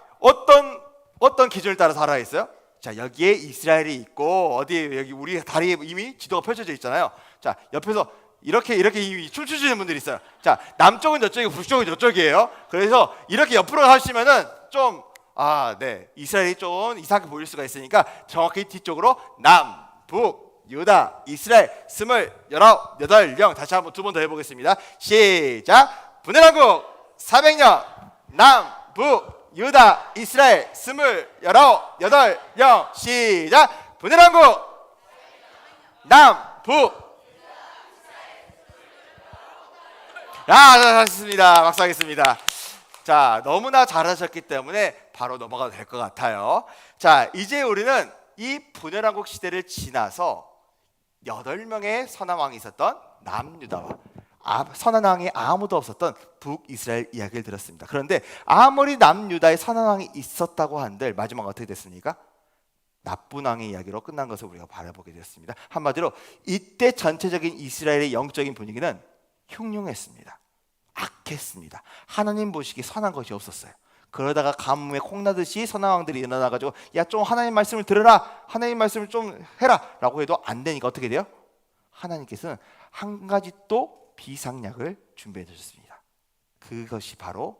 어떤 기준을 따라 살아있어요? 자, 여기에 이스라엘이 있고, 어디에 여기 우리 다리에 이미 지도가 펼쳐져 있잖아요. 자, 옆에서 이렇게 이미 춤추시는 분들이 있어요. 자, 남쪽은 저쪽이고 북쪽은 저쪽이에요. 그래서 이렇게 옆으로 하시면은 좀 네, 이스라엘이 좀 이상하게 보일 수가 있으니까 정확히 뒤쪽으로 남북, 유다, 이스라엘, 스물, 열아홉, 여덟, 영. 다시 한번 두 번 더 해보겠습니다. 시작. 분열왕국 400년. 남북, 유다, 이스라엘, 스물, 열아홉, 여덟, 영. 시작. 분열왕국 남북. 잘하셨습니다. 박수 하겠습니다. 자, 너무나 잘하셨기 때문에 바로 넘어가도 될 것 같아요. 자, 이제 우리는 이 분열왕국 시대를 지나서 8명의 선한 왕이 있었던 남유다와 선한 왕이 아무도 없었던 북이스라엘 이야기를 들었습니다. 그런데 아무리 남유다에 선한 왕이 있었다고 한들 마지막 어떻게 됐습니까? 나쁜 왕의 이야기로 끝난 것을 우리가 바라보게 되었습니다. 한마디로 이때 전체적인 이스라엘의 영적인 분위기는 흉흉했습니다. 악했습니다. 하나님 보시기에 선한 것이 없었어요. 그러다가 가뭄에 콩나듯이 선한 왕들이 일어나가지고 야, 좀 하나님 말씀을 들으라, 하나님 말씀을 좀 해라 라고 해도 안 되니까 어떻게 돼요? 하나님께서는 한 가지 또 비상약을 준비해 주셨습니다. 그것이 바로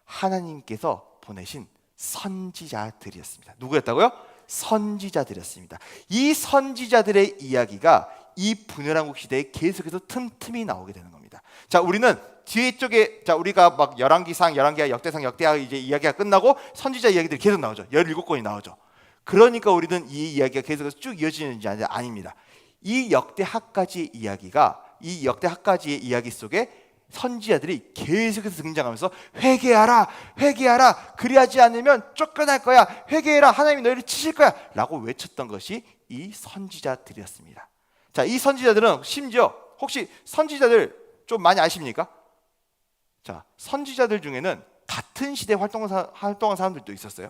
하나님께서 보내신 선지자들이었습니다. 누구였다고요? 선지자들이었습니다. 이 선지자들의 이야기가 이 분열왕국 시대에 계속해서 틈틈이 나오게 되는 겁니다. 자, 우리는 뒤쪽에 우리가 막 열왕기상, 열왕기하, 역대상, 역대하 이제 이야기가 끝나고 선지자 이야기들이 계속 나오죠. 17권이 나오죠. 그러니까 우리는 이 이야기가 계속해서 쭉 이어지는지 아닙니다. 이 역대하까지의 이야기 속에 선지자들이 계속해서 등장하면서 회개하라, 회개하라, 그리하지 않으면 쫓겨날 거야, 회개해라, 하나님이 너희를 치실 거야 라고 외쳤던 것이 이 선지자들이었습니다. 자, 이 선지자들은 심지어 혹시 선지자들 좀 많이 아십니까? 자, 선지자들 중에는 같은 시대에 활동한 사람들도 있었어요.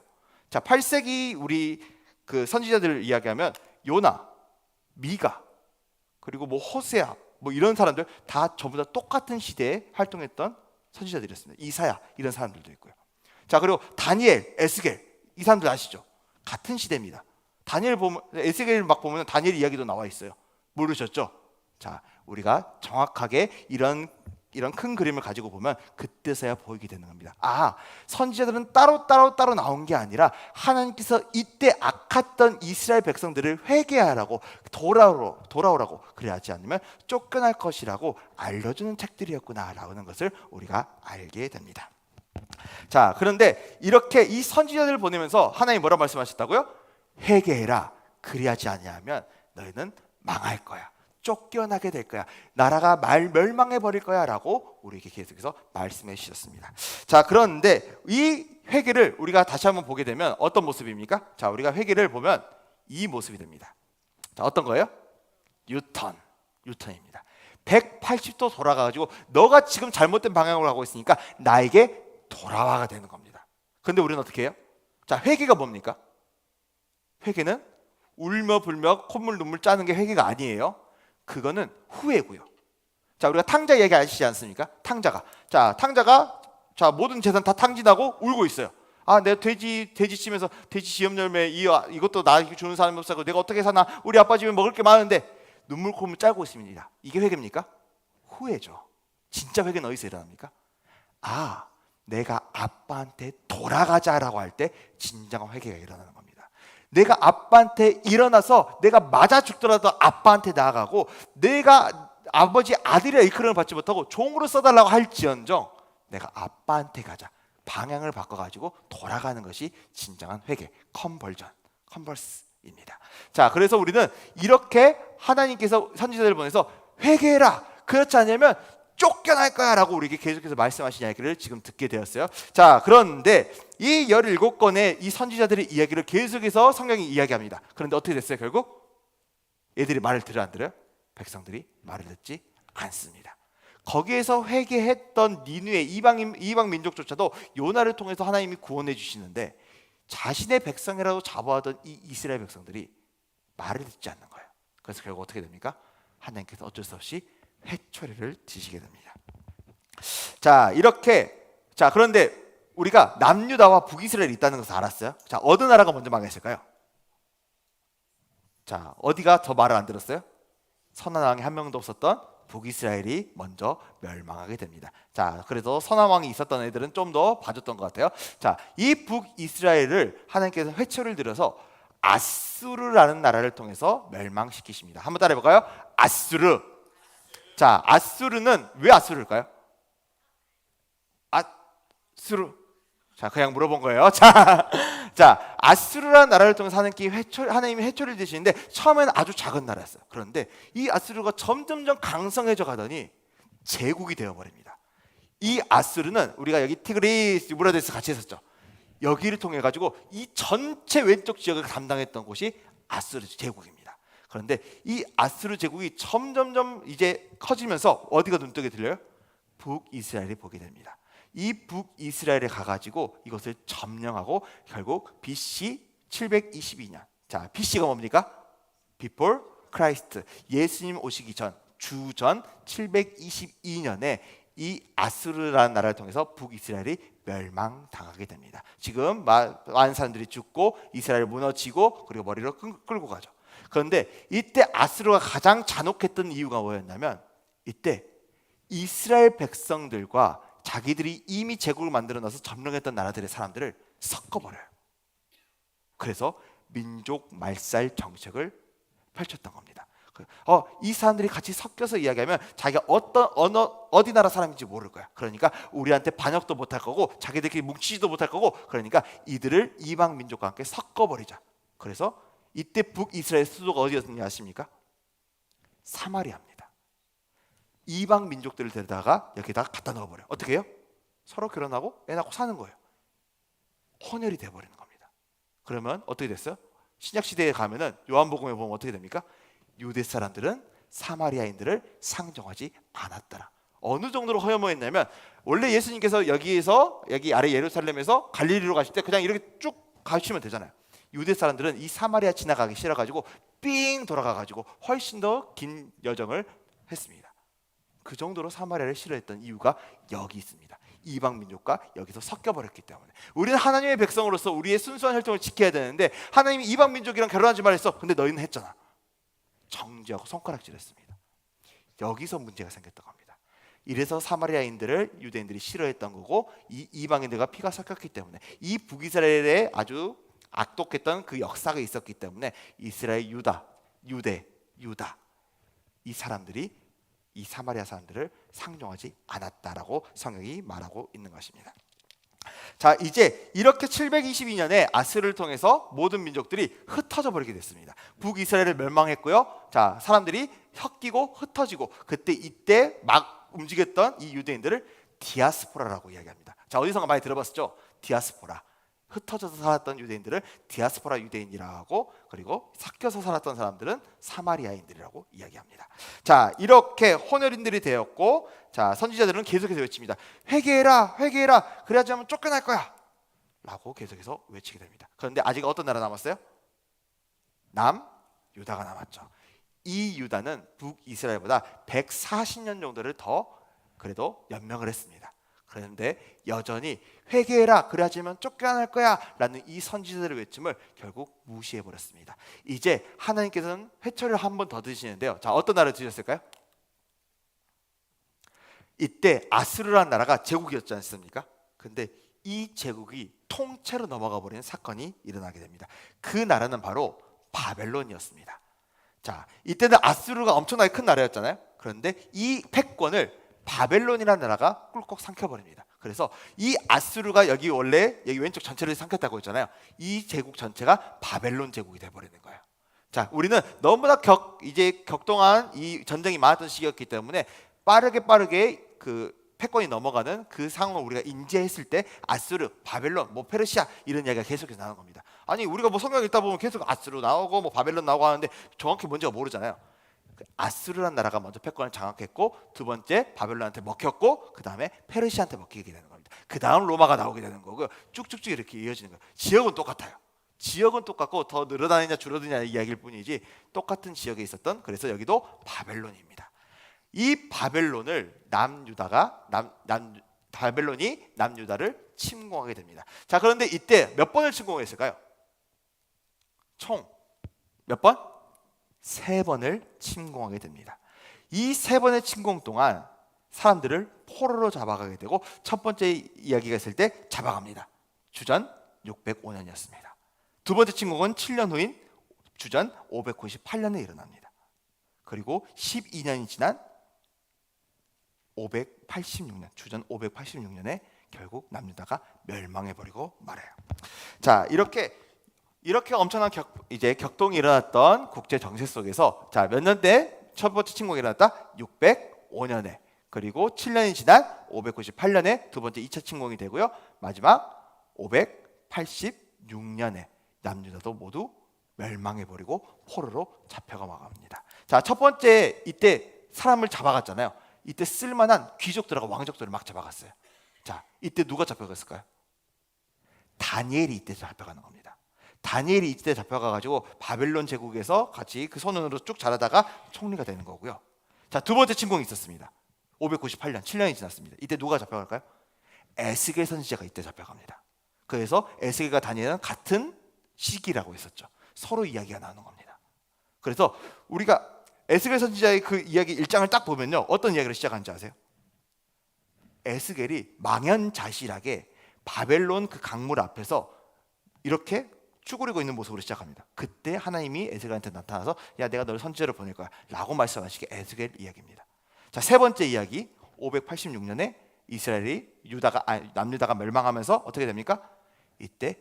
자, 8세기 우리 그 선지자들을 이야기하면 요나, 미가, 그리고 뭐 호세아, 뭐 이런 사람들 다 전부 다 똑같은 시대에 활동했던 선지자들이었습니다. 이사야 이런 사람들도 있고요. 자, 그리고 다니엘, 에스겔 이 사람들 아시죠? 같은 시대입니다. 다니엘 보면 에스겔 막 보면 다니엘 이야기도 나와 있어요. 모르셨죠? 자, 우리가 정확하게 이런 큰 그림을 가지고 보면 그때서야 보이게 되는 겁니다. 선지자들은 따로 나온 게 아니라 하나님께서 이때 악했던 이스라엘 백성들을 회개하라고 돌아오라고 그래야지 않으면 쫓겨날 것이라고 알려주는 책들이었구나라는 것을 우리가 알게 됩니다. 자, 그런데 이렇게 이 선지자들을 보내면서 하나님이 뭐라 말씀하셨다고요? 회개해라, 그리하지 아니하면 너희는 망할 거야, 쫓겨나게 될 거야, 나라가 멸망해 버릴 거야 라고 우리에게 계속해서 말씀해 주셨습니다. 자, 그런데 이 회개를 우리가 다시 한번 보게 되면 어떤 모습입니까? 자, 우리가 회개를 보면 이 모습이 됩니다. 자, 어떤 거예요? 유턴입니다. 180도 돌아가가지고 너가 지금 잘못된 방향으로 가고 있으니까 나에게 돌아와가 되는 겁니다. 그런데 우리는 어떻게 해요? 자, 회개가 뭡니까? 회개는 울며 불며 콧물 눈물 짜는 게 회개가 아니에요. 그거는 후회고요. 자, 우리가 탕자 이야기 아시지 않습니까? 탕자가 모든 재산 다 탕진하고 울고 있어요. 내가 돼지 치면서 돼지 지엽 열매 이것도 나에게 주는 사람이 없어서 내가 어떻게 사나, 우리 아빠 집에 먹을 게 많은데 눈물 콧물 짜고 있습니다. 이게 회개입니까? 후회죠. 진짜 회개는 어디서 일어납니까? 내가 아빠한테 돌아가자라고 할 때 진정한 회개가 일어나는 겁니다. 내가 아빠한테 일어나서 내가 맞아 죽더라도 아빠한테 나아가고, 내가 아버지 아들이라 일컬음을 받지 못하고 종으로 써달라고 할지언정 내가 아빠한테 가자. 방향을 바꿔가지고 돌아가는 것이 진정한 회개, 컨버스입니다. 자, 그래서 우리는 이렇게 하나님께서 선지자들을 보내서 회개해라, 그렇지 않으면 쫓겨날 거야 라고 우리에게 계속해서 말씀하신 이야기를 지금 듣게 되었어요. 자, 그런데 이 17권의 이 선지자들의 이야기를 계속해서 성경이 이야기합니다. 그런데 어떻게 됐어요? 결국 얘들이 말을 들어 안 들어요? 백성들이 말을 듣지 않습니다. 거기에서 회개했던 니느웨 이방 민족조차도 요나를 통해서 하나님이 구원해 주시는데 자신의 백성이라도 잡아하던 이 이스라엘 백성들이 말을 듣지 않는 거예요. 그래서 결국 어떻게 됩니까? 하나님께서 어쩔 수 없이 회초리를 지시게 됩니다. 자, 이렇게, 자, 그런데 우리가 남유다와 북이스라엘이 있다는 것을 알았어요. 자, 어느 나라가 먼저 망했을까요? 자, 어디가 더 말을 안 들었어요? 선한 왕이 한 명도 없었던 북이스라엘이 먼저 멸망하게 됩니다. 자, 그래서 선한 왕이 있었던 애들은 좀 더 봐줬던 것 같아요. 자, 이 북이스라엘을 하나님께서 회초리를 들여서 아수르라는 나라를 통해서 멸망시키십니다. 한번 따라해볼까요? 아수르. 자, 아수르는 왜 아수르일까요? 아수르. 자, 그냥 물어본 거예요. 자, 아수르라는 나라를 통해서 하나님이 회초리를 드시는데 처음에는 아주 작은 나라였어요. 그런데 이 아수르가 점점점 강성해져 가더니 제국이 되어버립니다. 이 아수르는 우리가 여기 티그리스, 유브라데스 같이 했었죠. 여기를 통해 가지고 이 전체 왼쪽 지역을 담당했던 곳이 아수르 제국입니다. 그런데 이 아수르 제국이 점점점 이제 커지면서 어디가 눈뜨게 들려요? 북이스라엘이 보게 됩니다. 이 북이스라엘에 가가지고 이것을 점령하고 결국 BC 722년. 자, BC가 뭡니까? Before Christ. 예수님 오시기 전, 주전 722년에 이 아수르라는 나라를 통해서 북이스라엘이 멸망당하게 됩니다. 지금 많은 사람들이 죽고 이스라엘 무너지고 그리고 머리를 끌고 가죠. 그런데 이때 아수르가 가장 잔혹했던 이유가 뭐였냐면 이때 이스라엘 백성들과 자기들이 이미 제국을 만들어 놔서 점령했던 나라들의 사람들을 섞어버려요. 그래서 민족 말살 정책을 펼쳤던 겁니다. 이 사람들이 같이 섞여서 이야기하면 자기가 어디 나라 사람인지 모를 거야. 그러니까 우리한테 반역도 못할 거고 자기들끼리 뭉치지도 못할 거고, 그러니까 이들을 이방 민족과 함께 섞어버리자. 그래서 이때 북이스라엘 수도가 어디였는지 아십니까? 사마리아입니다. 이방 민족들을 데려다가 여기다 갖다 넣어버려. 어떻게 해요? 서로 결혼하고 애 낳고 사는 거예요. 혼혈이 돼버리는 겁니다. 그러면 어떻게 됐어요? 신약시대에 가면은 요한복음에 보면 어떻게 됩니까? 유대 사람들은 사마리아인들을 상종하지 않았더라. 어느 정도로 허여모였냐면 원래 예수님께서 여기 아래 예루살렘에서 갈릴리로 가실 때 그냥 이렇게 쭉 가시면 되잖아요. 유대 사람들은 이 사마리아 지나가기 싫어가지고 삥 돌아가가지고 훨씬 더 긴 여정을 했습니다. 그 정도로 사마리아를 싫어했던 이유가 여기 있습니다. 이방 민족과 여기서 섞여버렸기 때문에. 우리는 하나님의 백성으로서 우리의 순수한 혈통을 지켜야 되는데 하나님이 이방 민족이랑 결혼하지 말했어. 근데 너희는 했잖아. 정죄하고 손가락질했습니다. 여기서 문제가 생겼던 겁니다. 이래서 사마리아인들을 유대인들이 싫어했던 거고, 이 이방인들과 피가 섞였기 때문에, 이 북이스라엘에 아주 악독했던 그 역사가 있었기 때문에 이스라엘, 유다 이 사람들이 이 사마리아 사람들을 상종하지 않았다라고 성경이 말하고 있는 것입니다. 자, 이제 이렇게 722년에 아스르를 통해서 모든 민족들이 흩어져 버리게 됐습니다. 북이스라엘을 멸망했고요. 자, 사람들이 섞이고 흩어지고, 이때 막 움직였던 이 유대인들을 디아스포라라고 이야기합니다. 자, 어디선가 많이 들어봤죠? 디아스포라. 흩어져서 살았던 유대인들을 디아스포라 유대인이라고, 그리고 섞여서 살았던 사람들은 사마리아인들이라고 이야기합니다. 자, 이렇게 혼혈인들이 되었고, 자, 선지자들은 계속해서 외칩니다. 회개해라, 회개해라. 그래야지 하면 쫓겨날 거야 라고 계속해서 외치게 됩니다. 그런데 아직 어떤 나라 남았어요? 남유다가 남았죠. 이 유다는 북이스라엘보다 140년 정도를 더 그래도 연명을 했습니다. 그런데 여전히 회개해라, 그래야지만 쫓겨날 거야 라는 이 선지자들의 외침을 결국 무시해버렸습니다. 이제 하나님께서는 회초리를 한 번 더 드시는데요. 자, 어떤 나라를 드셨을까요? 이때 아수르라는 나라가 제국이었지 않습니까? 근데 이 제국이 통째로 넘어가 버리는 사건이 일어나게 됩니다. 그 나라는 바로 바벨론이었습니다. 자, 이때는 아수르가 엄청나게 큰 나라였잖아요. 그런데 이 패권을 바벨론이라는 나라가 꿀꺽 삼켜버립니다. 그래서 이 아수르가 여기 원래 여기 왼쪽 전체를 삼켰다고 했잖아요. 이 제국 전체가 바벨론 제국이 돼버리는 거예요. 자, 우리는 너무나 이제 격동한 이 전쟁이 많았던 시기였기 때문에 빠르게 그 패권이 넘어가는 그 상황을 우리가 인지했을 때 아수르, 바벨론, 뭐 페르시아 이런 이야기가 계속해서 나오는 겁니다. 아니 우리가 뭐 성경 읽다 보면 계속 아수르 나오고 뭐 바벨론 나오고 하는데 정확히 뭔지가 모르잖아요. 아수르란 나라가 먼저 패권을 장악했고 두 번째 바벨론한테 먹혔고 그 다음에 페르시아한테 먹히게 되는 겁니다. 그 다음 로마가 나오게 되는 거고요. 쭉쭉쭉 이렇게 이어지는 거예요. 지역은 똑같아요. 지역은 똑같고 더 늘어나느냐 줄어드느냐 이야기일 뿐이지 똑같은 지역에 있었던, 그래서 여기도 바벨론입니다. 이 바벨론을 바벨론이 남유다를 침공하게 됩니다. 자, 그런데 이때 몇 번을 침공했을까요? 총 몇 번? 3번을 침공하게 됩니다. 이 3번의 침공 동안 사람들을 포로로 잡아가게 되고 첫 번째 이야기가 있을 때 잡아갑니다. 주전 605년이었습니다. 두 번째 침공은 7년 후인 주전 598년에 일어납니다. 그리고 12년이 지난 586년, 주전 586년에 결국 남유다가 멸망해버리고 말아요. 자, 이렇게 엄청난 격동이 일어났던 국제 정세 속에서 자, 몇 년대 첫 번째 침공이 일어났다? 605년에, 그리고 7년이 지난 598년에 두 번째 2차 침공이 되고요. 마지막 586년에 남유다도 모두 멸망해버리고 포로로 잡혀가 마갑니다. 자, 첫 번째 이때 사람을 잡아갔잖아요. 이때 쓸만한 귀족들하고 왕족들을 막 잡아갔어요. 자, 이때 누가 잡혀갔을까요? 다니엘이 이때 잡혀가는 겁니다. 다니엘이 이때 잡혀가가지고 바벨론 제국에서 같이 그 손으로 쭉 자라다가 총리가 되는 거고요. 자, 두 번째 침공이 있었습니다. 598년, 7년이 지났습니다. 이때 누가 잡혀갈까요? 에스겔 선지자가 이때 잡혀갑니다. 그래서 에스겔과 다니엘은 같은 시기라고 했었죠. 서로 이야기가 나오는 겁니다. 그래서 우리가 에스겔 선지자의 그 이야기 1장을 딱 보면요, 어떤 이야기를 시작하는지 아세요? 에스겔이 망연자실하게 바벨론 그 강물 앞에서 이렇게 쭈그리고 있는 모습으로 시작합니다. 그때 하나님이 에스겔한테 나타나서 야, 내가 너를 선지자로 보낼 거야 라고 말씀하시게 에스겔 이야기입니다. 자, 세 번째 이야기 586년에 남유다가 멸망하면서 어떻게 됩니까? 이때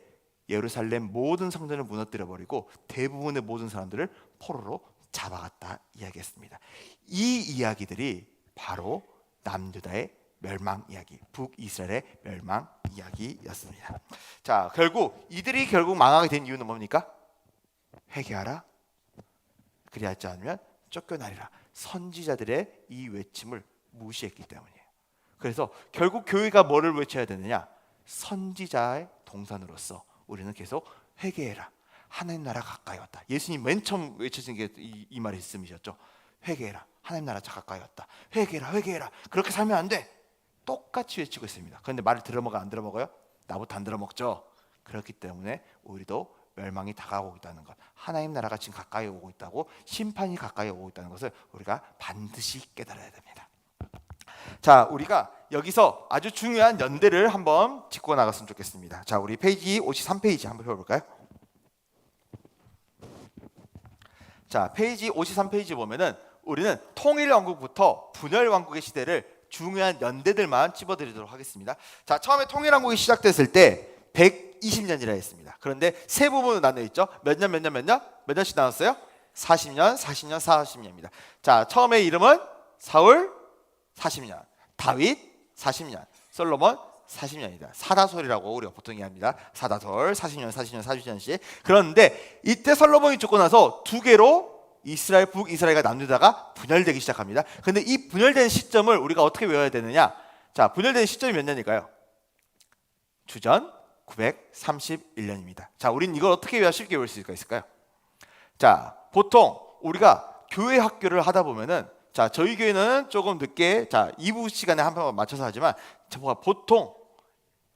예루살렘 모든 성전을 무너뜨려 버리고 대부분의 모든 사람들을 포로로 잡아갔다 이야기했습니다. 이 이야기들이 바로 남유다의 멸망 이야기, 북이스라엘의 멸망 이야기였습니다. 자, 이들이 결국 망하게 된 이유는 뭡니까? 회개하라, 그리하지 않으면 쫓겨나리라. 선지자들의 이 외침을 무시했기 때문이에요. 그래서 결국 교회가 뭐를 외쳐야 되느냐? 선지자의 동산으로서 우리는 계속 회개해라, 하나님 나라 가까이 왔다. 예수님 맨 처음 외치신 게 이 말씀이셨죠. 회개해라, 하나님 나라 가까이 왔다. 회개해라. 그렇게 살면 안 돼. 똑같이 외치고 있습니다. 그런데 말을 들어먹어 안 들어먹어요? 나부터 안 들어먹죠. 그렇기 때문에 우리도 멸망이 다가오고 있다는 것, 하나님 나라가 지금 가까이 오고 있다고, 심판이 가까이 오고 있다는 것을 우리가 반드시 깨달아야 됩니다. 자, 우리가 여기서 아주 중요한 연대를 한번 짚고 나갔으면 좋겠습니다. 자, 우리 페이지 53페이지 한번 펴볼까요? 자, 페이지 53페이지 보면은 우리는 통일왕국부터 분열왕국의 시대를 중요한 연대들만 찝어드리도록 하겠습니다. 자, 처음에 통일왕국이 시작됐을 때 120년이라 했습니다. 그런데 세 부분으로 나눠 있죠. 몇 년씩 나눴어요? 40년, 40년입니다. 자, 처음에 이름은 사울 40년, 다윗 40년, 솔로몬 40년이다. 사다솔이라고 우리가 보통 이야기합니다. 사다솔 40년씩. 그런데 이때 솔로몬이 죽고 나서 두 개로 이스라엘, 북이스라엘과 남유다가 분열되기 시작합니다. 근데 이 분열된 시점을 우리가 어떻게 외워야 되느냐? 자, 분열된 시점이 몇 년일까요? 주전 931년입니다. 자, 우린 이걸 어떻게 쉽게 외울 수 있을까요? 자, 보통 우리가 교회 학교를 하다 보면은, 자, 저희 교회는 조금 늦게, 자, 2부 시간에 한 번 맞춰서 하지만 보통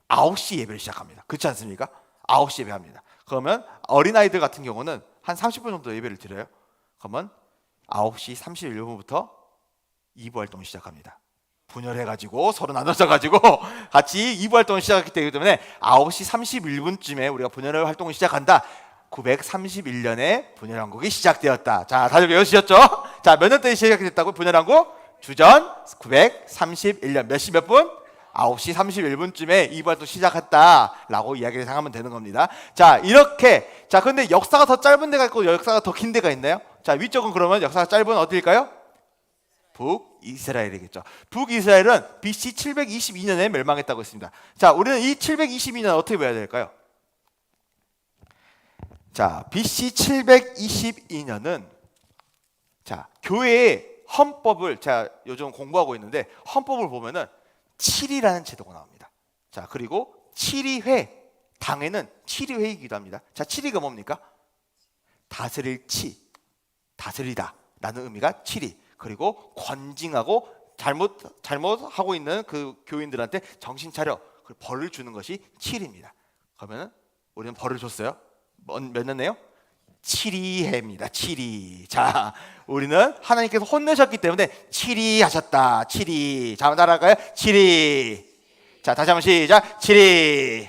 9시 예배를 시작합니다. 그렇지 않습니까? 9시 예배합니다. 그러면 어린아이들 같은 경우는 한 30분 정도 예배를 드려요. 그러면 9시 31분부터 2부 활동을 시작합니다. 분열해가지고 서로 나눠져가지고 같이 2부 활동을 시작했기 때문에 9시 31분쯤에 우리가 분열 활동을 시작한다. 931년에 분열왕국이 시작되었다. 자, 다들 외우시셨죠? 자, 몇 년도에 시작됐다고? 분열왕국 주전 931년 몇 시 몇 분? 9시 31분쯤에 이 부활동 시작했다라고 이야기를 생각하면 되는 겁니다. 자, 이렇게. 자, 근데 역사가 더 짧은 데가 있고 역사가 더 긴 데가 있나요? 자, 위쪽은 그러면 역사가 짧은 어디일까요? 북이스라엘이겠죠. 북이스라엘은 BC 722년에 멸망했다고 했습니다. 자, 우리는 이 722년 어떻게 배워야 될까요? 자, BC 722년은 자, 교회의 헌법을 제가 요즘 공부하고 있는데 헌법을 보면은 7이라는 제도가 나옵니다. 자, 그리고 7위회 당에는 7위회이기도 합니다. 자, 7위가 뭡니까? 다스릴 치, 다스리다 라는 의미가 7위. 그리고 권징하고 잘못하고 있는 그 교인들한테 정신 차려 벌을 주는 것이 7위입니다. 그러면은 우리는 벌을 줬어요. 몇 년내요? 7위해입니다. 7위. 자, 우리는 하나님께서 혼내셨기 때문에 7위 하셨다. 7위. 자, 한번 따라할까요? 7위. 자, 다시 한번 시작. 7위.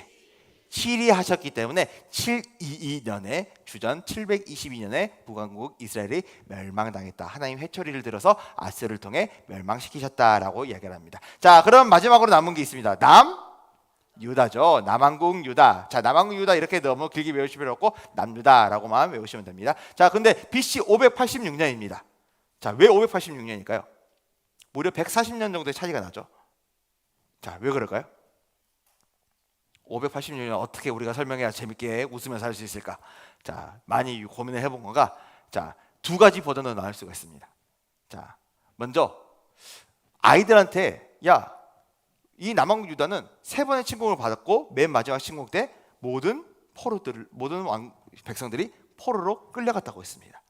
7위 하셨기 때문에 722년에 주전 722년에 북왕국 이스라엘이 멸망당했다. 하나님 회초리를 들어서 아스를 통해 멸망시키셨다라고 이야기를 합니다. 자, 그럼 마지막으로 남은 게 있습니다. 유다죠. 남왕국 유다. 자, 남왕국 유다 이렇게 너무 길게 외우실 필요 없고 남유다라고만 외우시면 됩니다. 자, 근데 BC 586년입니다. 자, 왜 586년일까요? 무려 140년 정도의 차이가 나죠. 자, 왜 그럴까요? 586년 어떻게 우리가 설명해야 재밌게 웃으면서 할 수 있을까? 자, 많이 고민을 해본 거가 자, 두 가지 버전으로 나눌 수가 있습니다. 자, 먼저 아이들한테 야, 이 남왕국 유다는 세 번의 침공을 받았고 맨 마지막 침공 때 모든 백성들이 포로로 끌려갔다고 했습니다.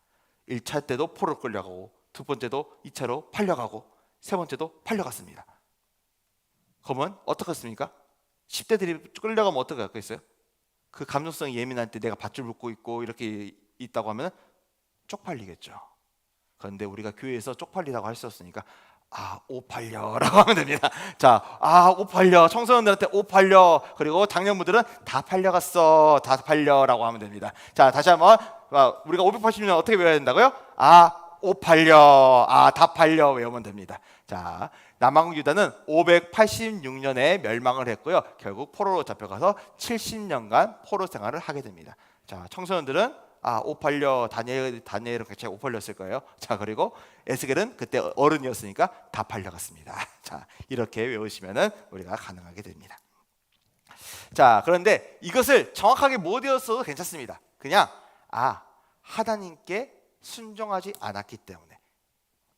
1차 때도 포로로 끌려가고 두 번째도 2차로 팔려가고 세 번째도 팔려갔습니다. 그러면 어떻겠습니까? 10대들이 끌려가면 어떻게 할겠어요? 그 감정성이 예민할 때 내가 밧줄 묶고 있고 이렇게 있다고 하면 쪽팔리겠죠. 그런데 우리가 교회에서 쪽팔리다고 할 수 없으니까 옷 팔려라고 하면 됩니다. 자, 옷 팔려. 청소년들한테 옷 팔려. 그리고 장년부들은 다 팔려갔어. 다 팔려라고 하면 됩니다. 자, 다시 한번 우리가 580년 어떻게 외워야 된다고요? 옷 팔려. 다 팔려 외우면 됩니다. 자, 남왕국 유다는 586년에 멸망을 했고요. 결국 포로로 잡혀가서 70년간 포로 생활을 하게 됩니다. 자, 청소년들은 옷 팔려. 다니엘은 같이 옷 팔렸을 거예요. 자, 그리고 에스겔은 그때 어른이었으니까 다 팔려갔습니다. 자, 이렇게 외우시면은 우리가 가능하게 됩니다. 자, 그런데 이것을 정확하게 못 외웠어도 괜찮습니다. 그냥 하나님께 순종하지 않았기 때문에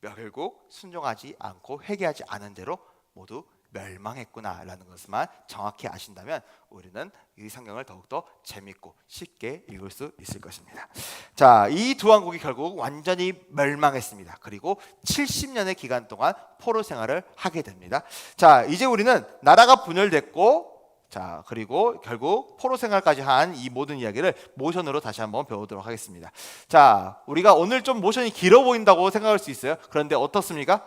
결국 순종하지 않고 회개하지 않은 대로 모두 멸망했구나라는 것만 정확히 아신다면 우리는 이 성경을 더욱더 재밌고 쉽게 읽을 수 있을 것입니다. 자, 이 두 왕국이 결국 완전히 멸망했습니다. 그리고 70년의 기간 동안 포로 생활을 하게 됩니다. 자, 이제 우리는 나라가 분열됐고 자, 그리고 결국 포로 생활까지 한 이 모든 이야기를 모션으로 다시 한번 배우도록 하겠습니다. 자, 우리가 오늘 좀 모션이 길어 보인다고 생각할 수 있어요. 그런데 어떻습니까?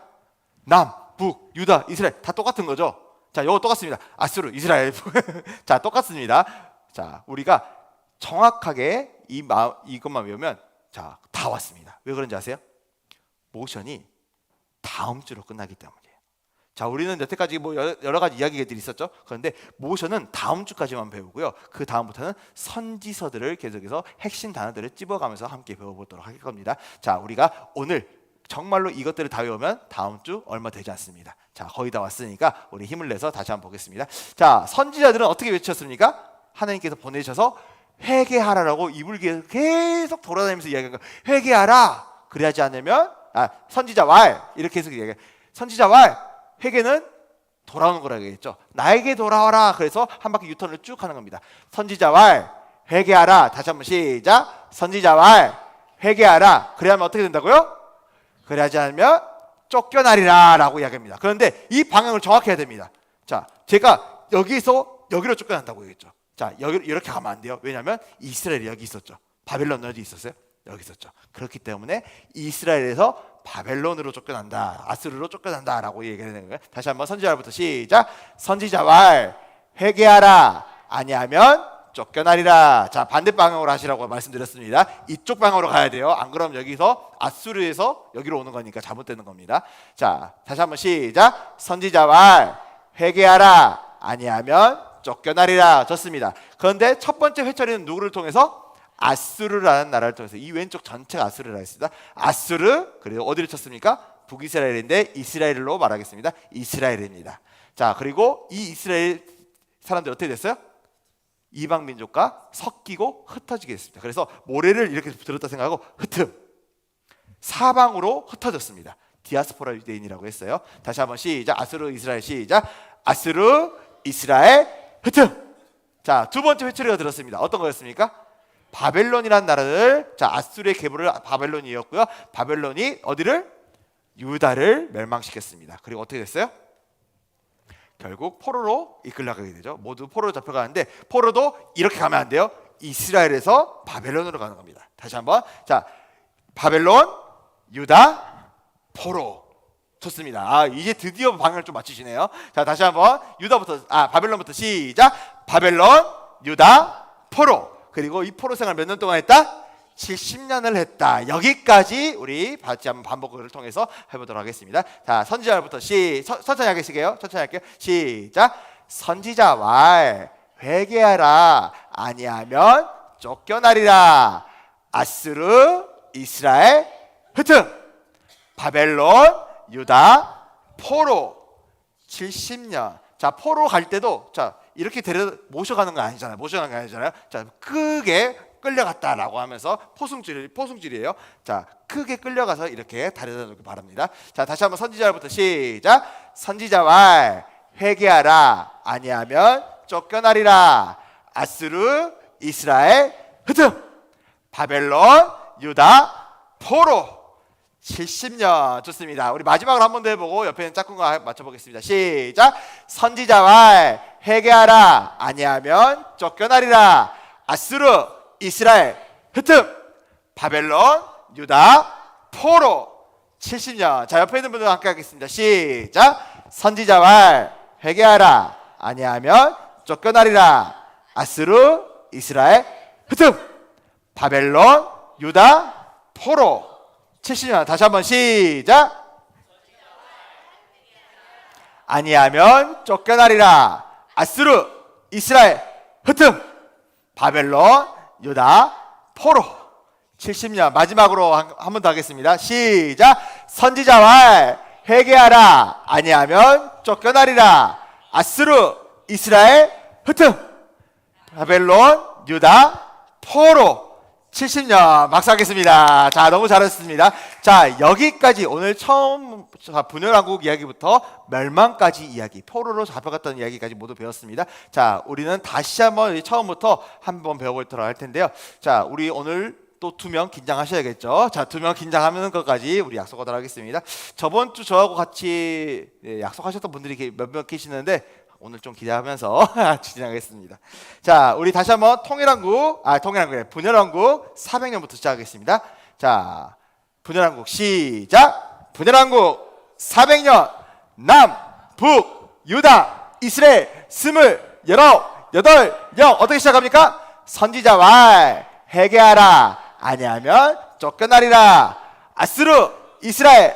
남, 북, 유다, 이스라엘 다 똑같은 거죠. 자, 이거 똑같습니다. 아수르, 이스라엘 자, 똑같습니다. 자, 우리가 정확하게 이것만 외우면 자, 다 왔습니다. 왜 그런지 아세요? 모션이 다음 주로 끝나기 때문이에요. 자, 우리는 여태까지 뭐 여러 가지 이야기들이 있었죠. 그런데 모션은 다음 주까지만 배우고요. 그 다음부터는 선지서들을 계속해서 핵심 단어들을 찝어가면서 함께 배워보도록 할 겁니다. 자, 우리가 오늘 정말로 이것들을 다 외우면 다음 주 얼마 되지 않습니다. 자, 거의 다 왔으니까 우리 힘을 내서 다시 한번 보겠습니다. 자, 선지자들은 어떻게 외쳤습니까? 하나님께서 보내셔서 회개하라라고 이불 계속 돌아다니면서 이야기한 거예요. 회개하라. 그래야지 않으면 선지자 왈 이렇게 해서 이야기해요. 선지자 왈 회개는 돌아오는 거라고 했죠. 나에게 돌아와라. 그래서 한 바퀴 유턴을 쭉 하는 겁니다. 선지자 왈 회개하라. 다시 한번 시작. 선지자 왈 회개하라. 그래야만 어떻게 된다고요? 그래야지 않으면 쫓겨나리라 라고 이야기합니다. 그런데 이 방향을 정확히 해야 됩니다. 자, 제가 여기서 여기로 쫓겨난다고 얘기했죠. 자, 여기 이렇게 가면 안 돼요. 왜냐하면 이스라엘이 여기 있었죠. 바벨론 어디 있었어요? 여기 있었죠. 그렇기 때문에 이스라엘에서 바벨론으로 쫓겨난다, 아스르로 쫓겨난다 라고 얘기하는 거예요. 다시 한번 선지자부터 시작. 선지자 왈 회개하라. 아니하면 쫓겨나리라. 자, 반대 방향으로 하시라고 말씀드렸습니다. 이쪽 방향으로 가야 돼요. 안 그러면 여기서 아수르에서 여기로 오는 거니까 잘못되는 겁니다. 자, 다시 한번 시작. 선지자 왈 회개하라 아니하면 쫓겨나리라. 좋습니다. 그런데 첫 번째 회초리는 누구를 통해서? 아수르라는 나라를 통해서. 이 왼쪽 전체가 아수르라 했습니다. 아수르, 그리고 어디를 쳤습니까? 북이스라엘인데 이스라엘로 말하겠습니다. 이스라엘입니다. 자, 그리고 이 이스라엘 사람들 어떻게 됐어요? 이방 민족과 섞이고 흩어지게 됐습니다. 그래서 모래를 이렇게 들었다 생각하고 사방으로 흩어졌습니다. 디아스포라 유대인이라고 했어요. 다시 한번 시작. 아수르 이스라엘 시작. 아수르 이스라엘 자, 두 번째 회초리가 들었습니다. 어떤 거였습니까? 바벨론이라는 나라를, 자, 아수르의 계보를 바벨론이었고요. 바벨론이 어디를? 유다를 멸망시켰습니다. 그리고 어떻게 됐어요? 결국 포로로 이끌려가게 되죠. 모두 포로로 잡혀가는데 포로도 이렇게 가면 안 돼요. 이스라엘에서 바벨론으로 가는 겁니다. 다시 한번. 자, 바벨론, 유다, 포로. 좋습니다. 이제 드디어 방향을 좀 맞추시네요. 자, 다시 한번. 바벨론부터 시작. 바벨론, 유다, 포로. 그리고 이 포로 생활 몇 년 동안 했다? 70년을 했다. 여기까지 우리 같이 한번 반복을 통해서 해보도록 하겠습니다. 자, 선지자부터 천천히 하겠게요. 천천히 할게요. 시작. 선지자와 회개하라 아니하면 쫓겨나리라. 아수르, 이스라엘, 바벨론, 유다, 포로 70년. 자, 포로 갈 때도 자, 이렇게 모셔가는 거 아니잖아요. 모셔가는 거 아니잖아요. 자, 크게 끌려갔다라고 하면서 포승줄이에요. 자, 크게 끌려가서 이렇게 다려다 놓기 바랍니다. 자, 다시 한번 선지자부터 시작. 선지자와 회개하라 아니하면 쫓겨나리라. 아수르, 이스라엘, 바벨론, 유다, 포로 70년. 좋습니다. 우리 마지막으로 한 번 더 해보고 옆에는 짝꿍 거 맞춰보겠습니다. 시작. 선지자와 회개하라 아니하면 쫓겨나리라. 아수르, 이스라엘, 바벨론, 유다, 포로 70년. 자, 옆에 있는 분들 함께 하겠습니다. 시작. 선지자와 회개하라 아니하면 쫓겨나리라. 아수르, 이스라엘, 바벨론, 유다, 포로 70년. 다시 한번 시작. 아니하면 쫓겨나리라. 아수르, 이스라엘, 바벨론, 유다, 포로 70년. 마지막으로 한 번 더 하겠습니다. 시작. 선지자와 회개하라 아니하면 쫓겨나리라. 아수르, 이스라엘, 바벨론, 유다, 포로 70년. 박수 하겠습니다. 자, 너무 잘했습니다. 자, 여기까지 오늘 처음 분열왕국 이야기부터 멸망까지 이야기, 포로로 잡혀갔던 이야기까지 모두 배웠습니다. 자, 우리는 다시 한번 처음부터 한번 배워보도록 할 텐데요. 자, 우리 오늘 또 2명 긴장하셔야겠죠. 자, 2명 긴장하는 것까지 우리 약속하도록 하겠습니다. 저번 주 저하고 같이 약속하셨던 분들이 몇 명 계시는데 오늘 좀 기대하면서 진행하겠습니다. 자, 우리 다시 한번 분열왕국 400년부터 시작하겠습니다. 자, 분열왕국 시작. 분열왕국 400년 남, 북, 유다, 이스라엘, 스물, 19, 0 어떻게 시작합니까? 선지자와 회개하라 아니하면 쫓겨나리라. 아수르, 이스라엘,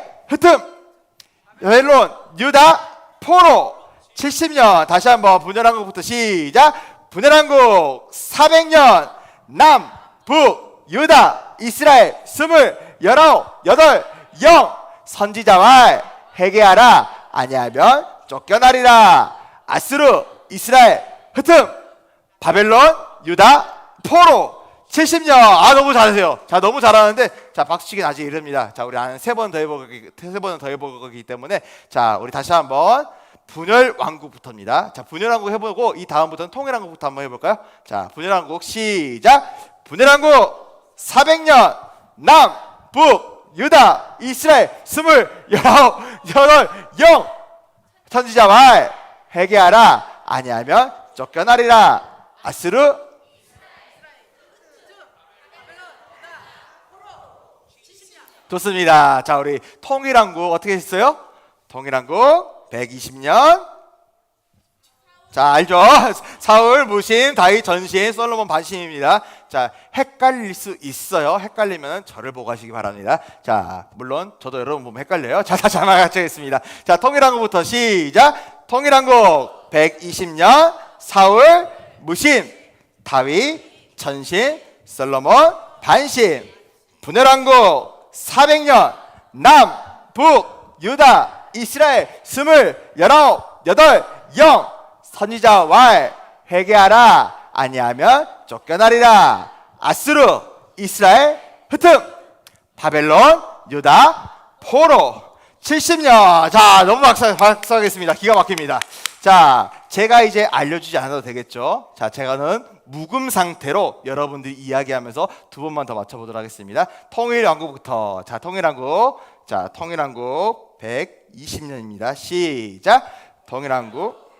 바벨론, 유다, 포로 70년. 다시 한번 분열왕국부터 시작. 분열왕국 400년 남, 북, 유다, 이스라엘, 스물, 19, 0 선지자와 회개하라 아니하면 쫓겨나리라. 아수르, 이스라엘, 바벨론, 유다, 포로 70년. 아, 너무 잘하세요. 자, 너무 잘하는데 자, 박수치기는 아직 이릅니다. 자, 우리 한 3번 더 해볼 거기 때문에 자, 우리 다시 한번 분열왕국부터입니다. 자, 분열왕국 해보고 이 다음부터는 통일왕국부터 한번 해볼까요? 자, 분열왕국 시작. 분열왕국 400년 남, 북, 유다, 이스라엘, 스물, 19, 0 선지자와 회개하라 아니하면 쫓겨나리라. 아수르, 좋습니다. 자, 우리 통일왕국 어떻게 했어요? 통일왕국 120년. 자, 알죠? 사울 무심, 다윗 전심, 솔로몬 반심입니다. 자, 헷갈릴 수 있어요. 헷갈리면 저를 보고 하시기 바랍니다. 자, 물론 저도 여러분 보면 헷갈려요. 자, 다시 한번 같이 하겠습니다. 자, 통일왕국부터 시작. 통일왕국 120년 사울 무심 다윗 전심 솔로몬 반심 분열왕국 400년 남북 유다 이스라엘 29 8 0 선지자 왈 회개하라 아니하면 쫓겨나리라. 아수르 이스라엘 흩음 바벨론 유다 포로 70년. 자, 너무 박수하겠습니다. 기가 막힙니다. 자, 제가 이제 알려주지 않아도 되겠죠. 자, 제가는 묵음 상태로 여러분들이 이야기하면서 두 번만 더 맞춰보도록 하겠습니다. 통일왕국부터. 자, 통일왕국. 자, 통일왕국 120년입니다. 시작. 통일왕국.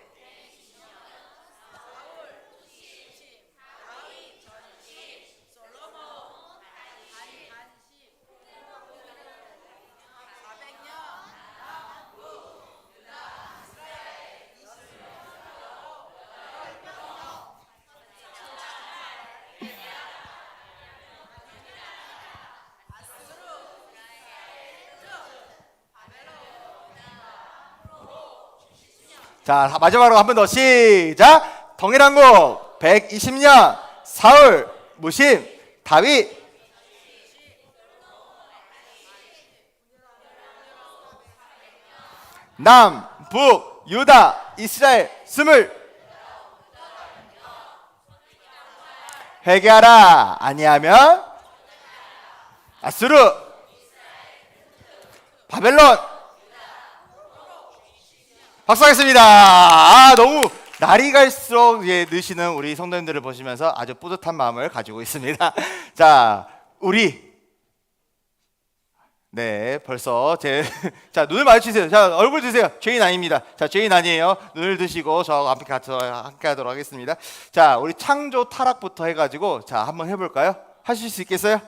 자, 마지막으로 한 번 더 시작. 통일왕국 120년 사울 무심 다윗 남북 유다 이스라엘 20 회개하라 아니하면 아수르 바벨론. 박수하겠습니다. 아, 너무 날이 갈수록 느시는 우리 성도님들을 보시면서 아주 뿌듯한 마음을 가지고 있습니다. 자, 우리 네, 벌써 자, 눈을 마주치세요. 자, 얼굴 드세요. 죄인 아닙니다. 자, 죄인 아니에요. 눈을 드시고 저 앞에 함께 하도록 하겠습니다. 자, 우리 창조 타락부터 해가지고 자, 한번 해볼까요? 하실 수 있겠어요?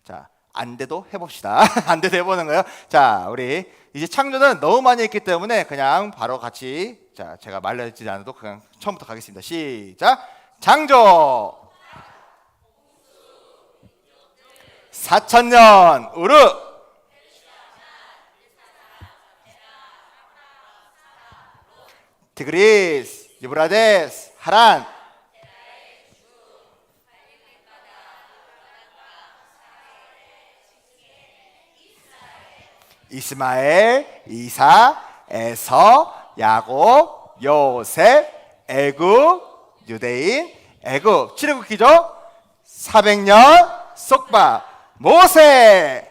자, 안 돼도 해봅시다. 안 돼도 해보는 거예요. 자, 우리 이제 창조는 너무 많이 했기 때문에 그냥 바로 같이 자, 제가 말려지지 않아도 그냥 처음부터 가겠습니다. 시작. 창조 4,000년 우르 티그리스 유브라데스 하란 이스마엘 이사 에서 야곱 요셉 애굽 유대인 애굽 출애굽기죠. 400년 속박 모세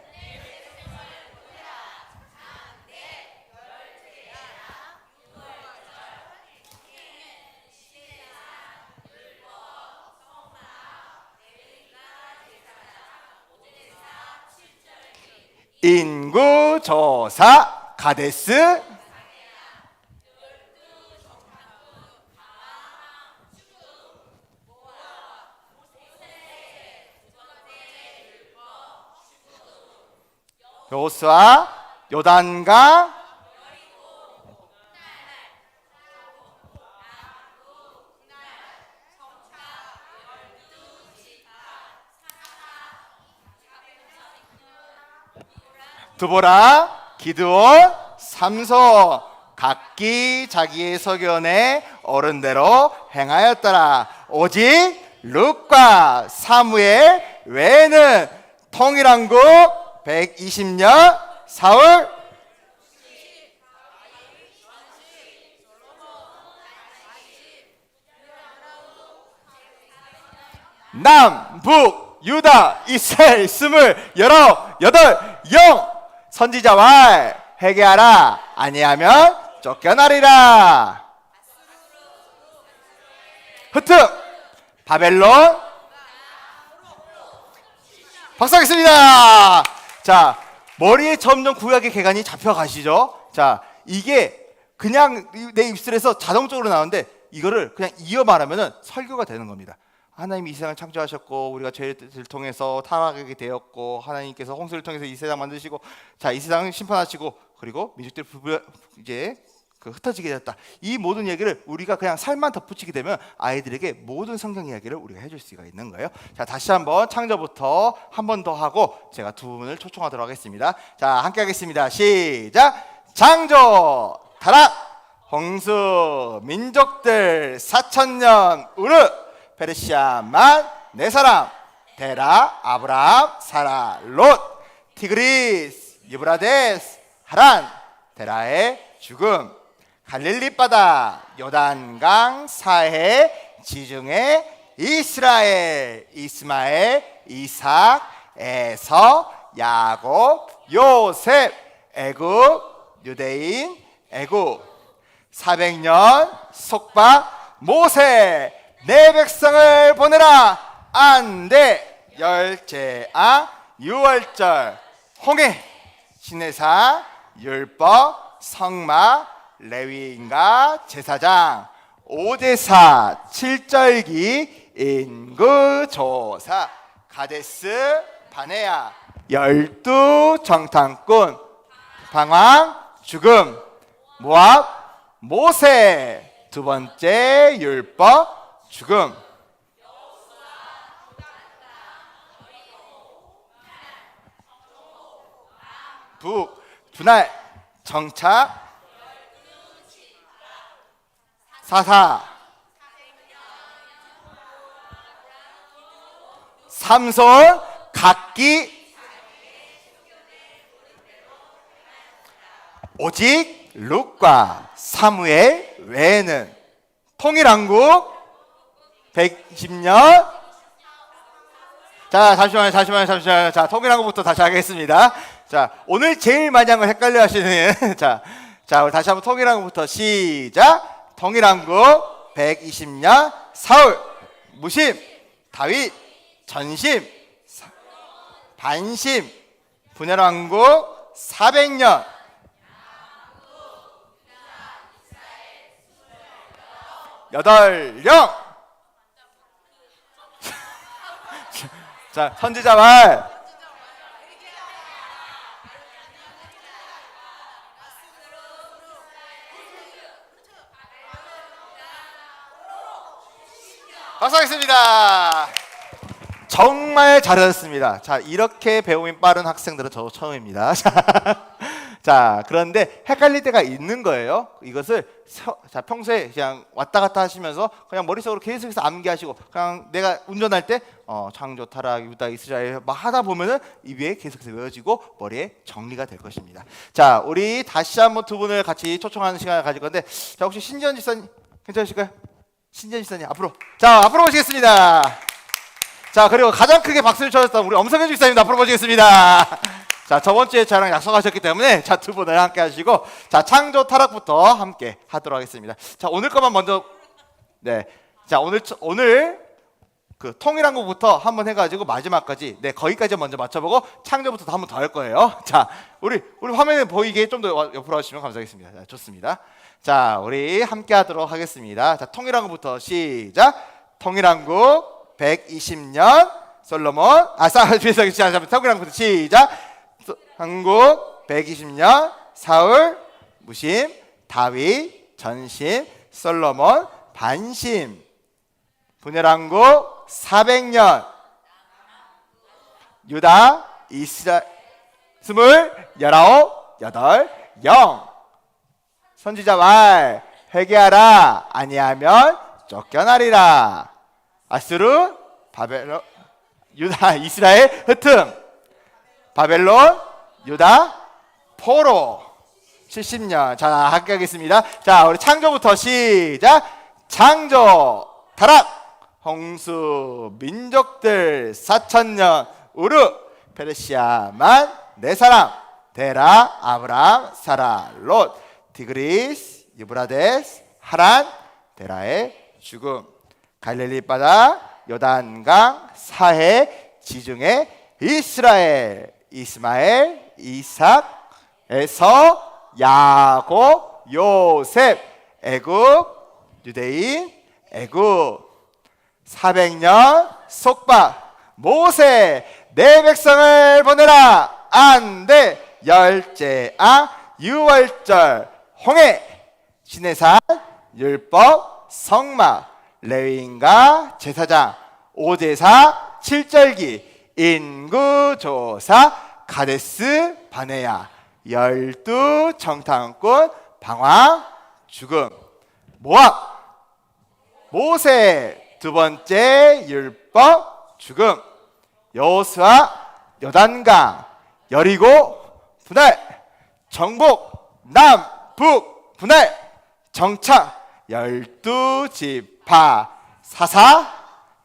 인구조사 가데스 요수아 요단강 드보라 기드온 삼손 각기 자기의 소견에 어른대로 행하였더라. 오직 룻과 사무엘 외에는 통일왕국 120년 사울 남북 유다 이스라엘 28 선지자 왈 회개하라 아니하면 쫓겨나리라. 흩트 바벨론 박수하겠습니다. 자, 머리에 점점 구약의 개간이 잡혀가시죠. 자, 이게 그냥 내 입술에서 자동적으로 나오는데 이거를 그냥 이어 말하면은 설교가 되는 겁니다. 하나님이 이 세상을 창조하셨고 우리가 죄를 통해서 타락하게 되었고 하나님께서 홍수를 통해서 이 세상 만드시고 자, 이 세상을 심판하시고 그리고 민족들이 이제 흩어지게 되었다. 이 모든 얘기를 우리가 그냥 살만 덧붙이게 되면 아이들에게 모든 성경 이야기를 우리가 해줄 수가 있는 거예요. 자, 다시 한번 창조부터 한 번 더 하고 제가 두 분을 초청하도록 하겠습니다. 자, 함께 하겠습니다. 시작. 창조 타락 홍수 민족들 4,000년 우르 페르시아 만 네 사람 데라 아브람 사라 롯 티그리스 유브라데스 하란 데라의 죽음 갈릴리 바다 요단강 사해 지중해 이스라엘 이스마엘 이삭 에서 야곱 요셉 애굽 유대인 애굽 400년 속박 모세 내 백성을 보내라 안돼 열제아 유월절 홍해 시내사 율법 성막 레위인가 제사장 오대사 칠절기 인구조사 가데스 바네아 열두 정탐꾼 방황 죽음 모압 모세 두 번째 율법 죽음 분할 정착 사사 삼손 각기 오직 룻과 사무엘 외에는 통일한국 120년 자 잠시만요 자 통일한국부터 다시 하겠습니다. 자 오늘 제일 많이 한 걸 헷갈려 하시는 자 우리 다시 한번 통일한국부터 시작. 통일한국 120년 사울 무심 다윗 전심 반심 분열왕국 400년 여덟령 자 선지자 말 박수하겠습니다. 정말 잘하셨습니다. 자 이렇게 배움이 빠른 학생들은 저도 처음입니다. 자 그런데 헷갈릴 때가 있는 거예요. 이것을 자 평소에 그냥 왔다 갔다 하시면서 그냥 머릿속으로 계속해서 암기하시고 그냥 내가 운전할 때 창조 타락 유다 이스라엘 막 하다 보면은 입에 계속해서 외워지고 머리에 정리가 될 것입니다. 자 우리 다시 한번 두 분을 같이 초청하는 시간을 가질 건데 자 혹시 신지연 집사님 괜찮으실까요? 신지연 집사님 앞으로 모시겠습니다. 자 그리고 가장 크게 박수를 쳐줬던 우리 엄성현 집사님도 앞으로 모시겠습니다. 자 저번 주에 저랑 약속하셨기 때문에 자 두 분을 함께 하시고 자 창조 타락부터 함께 하도록 하겠습니다. 자 오늘 것만 먼저 자 오늘 그 통일한국부터 한번 해가지고 마지막까지 거기까지 먼저 맞춰보고 창조부터 한번 더 할 거예요. 자 우리 화면에 보이게 좀 더 옆으로 하시면 감사하겠습니다. 자, 좋습니다. 자 우리 함께 하도록 하겠습니다. 자 통일한국부터 시작. 통일한국 120년 솔로몬 통일한국부터 시작. 한국 120년 사울 무심 다윗 전심 솔로몬 반심 분열왕국 400년 유다 이스라엘 8 선지자 말 회개하라 아니하면 쫓겨나리라. 아수르 바벨론 유다 이스라엘 흩음 바벨론 유다 포로 70년 자 함께 하겠습니다. 자 우리 창조부터 시작. 창조 타락 홍수 민족들 4,000년 우르 페르시아 만 네 사람 데라 아브람 사라 롯 디그리스 유브라데스 하란 데라의 죽음 갈릴리 바다 요단강 사해 지중해 이스라엘 이스마엘 이삭 에서 야곱 요셉 애굽 유대인 애굽 400년 속박 모세 내 백성을 보내라 안돼 열제아 유월절 홍해 시내산 율법 성막 레위인가 제사장 오대사 칠절기 인구조사 가데스 바네아 열두 정탐꾼 방황 죽음. 모압, 모세. 두 번째 율법, 죽음. 여호수아, 요단강, 여리고 분할. 정복, 남북 분할. 정착, 12지파. 사사,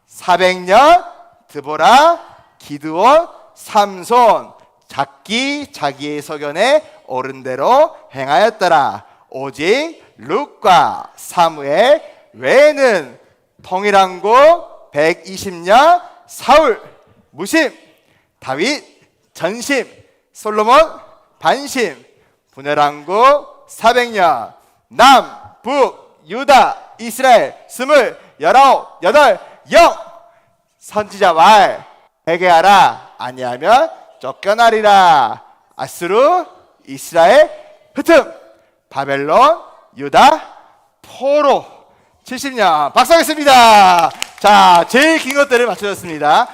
400년. 드보라, 기드온, 삼손. 작기 자기의 소견에 옳은 대로 행하였더라. 오직 룻과 사무엘 외에는 통일왕국 120년. 사울 무심, 다윗 전심, 솔로몬 반심. 분열왕국 400년. 남북 유다 이스라엘 28 영. 선지자 말 회개하라, 아니하면 쫓겨나리라. 아수르, 이스라엘, 흩음, 바벨론, 유다, 포로. 70년. 박수하겠습니다. 자, 제일 긴 것들을 맞춰줬습니다.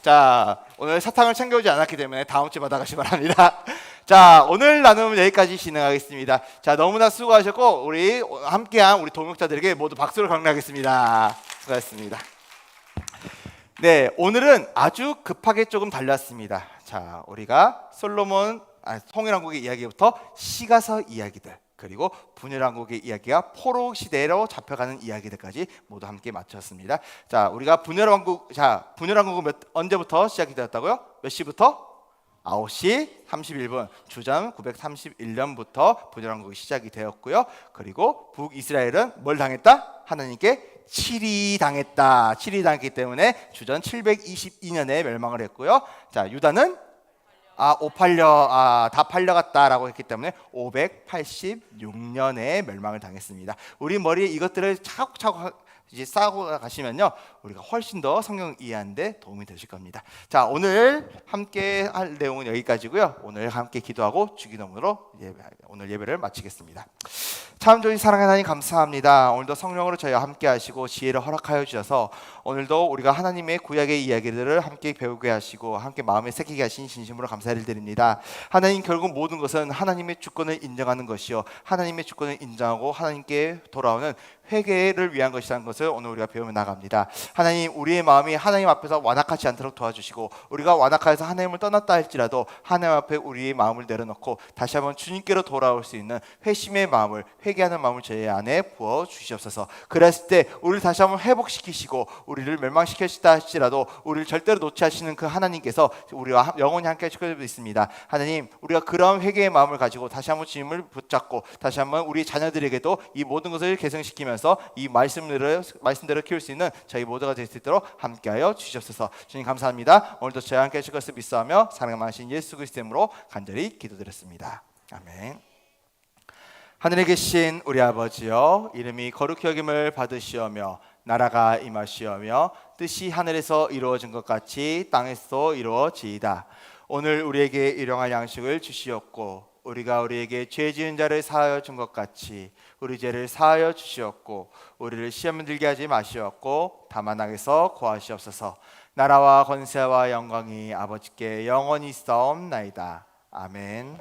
자, 오늘 사탕을 챙겨오지 않았기 때문에 다음 주에 받아가시 바랍니다. 자, 오늘 나눔은 여기까지 진행하겠습니다. 자, 너무나 수고하셨고 우리 함께한 우리 동역자들에게 모두 박수를 강요하겠습니다. 수고하셨습니다. 네, 오늘은 아주 급하게 조금 달렸습니다. 자, 우리가 솔로몬 통일왕국의 이야기부터 시가서 이야기들, 그리고 분열왕국의 이야기가 포로 시대로 잡혀가는 이야기들까지 모두 함께 마쳤습니다. 자, 우리가 분열왕국은 언제부터 시작이 되었다고요? 몇 시부터? 9시 31분, 주전 931년부터 분열왕국이 시작이 되었고요. 그리고 북이스라엘은 뭘 당했다? 하나님께 치리당했다. 치리당했기 때문에 주전 722년에 멸망을 했고요. 자, 유다는 다 팔려갔다라고 했기 때문에 586년에 멸망을 당했습니다. 우리 머리에 이것들을 차곡차곡 이제 쌓고 가시면요, 우리가 훨씬 더 성경 이해하는데 도움이 되실 겁니다. 자, 오늘 함께 할 내용은 여기까지고요. 오늘 함께 기도하고 주기도문으로 오늘 예배를 마치겠습니다. 참 저희 사랑하는 하나님 감사합니다. 오늘도 성령으로 저희와 함께 하시고 지혜를 허락하여 주셔서 오늘도 우리가 하나님의 구약의 이야기들을 함께 배우게 하시고 함께 마음에 새기게 하신 진심으로 감사를 드립니다. 하나님, 결국 모든 것은 하나님의 주권을 인정하는 것이요, 하나님의 주권을 인정하고 하나님께 돌아오는 회개를 위한 것이라는 것을 오늘 우리가 배우며 나갑니다. 하나님, 우리의 마음이 하나님 앞에서 완악하지 않도록 도와주시고, 우리가 완악하여서 하나님을 떠났다 할지라도 하나님 앞에 우리의 마음을 내려놓고 다시 한번 주님께로 돌아올 수 있는 회심의 마음을, 회개하는 마음을 저희 안에 부어 주시옵소서. 그랬을 때 우리를 다시 한번 회복시키시고 우리를 멸망시키시다 할지라도 우리를 절대로 놓지 않으시는 그 하나님께서 우리와 영원히 함께 하실 것을 믿습니다. 하나님, 우리가 그런 회개의 마음을 가지고 다시 한번 주님을 붙잡고 다시 한번 우리 자녀들에게도 이 모든 것을 계승시키면서 이 말씀대로 키울 수 있는 저희 모두가 될 수 있도록 함께하여 주시옵소서. 주님 감사합니다. 오늘도 저희와 함께 하실 것을 믿사오며 사랑을 많으신 예수 그리스도의 이름으로 간절히 기도드렸습니다. 아멘. 하늘에 계신 우리 아버지여, 이름이 거룩히 여김을 받으시오며 나라가 임하시오며 뜻이 하늘에서 이루어진 것 같이 땅에서도 이루어지이다. 오늘 우리에게 일용할 양식을 주시옵고 우리가 우리에게 죄 지은 자를 사하여 준 것 같이 우리 죄를 사하여 주시옵고 우리를 시험에 들게 하지 마시옵고 다만 악에서 구하시옵소서. 나라와 권세와 영광이 아버지께 영원히 있사옵나이다. 아멘.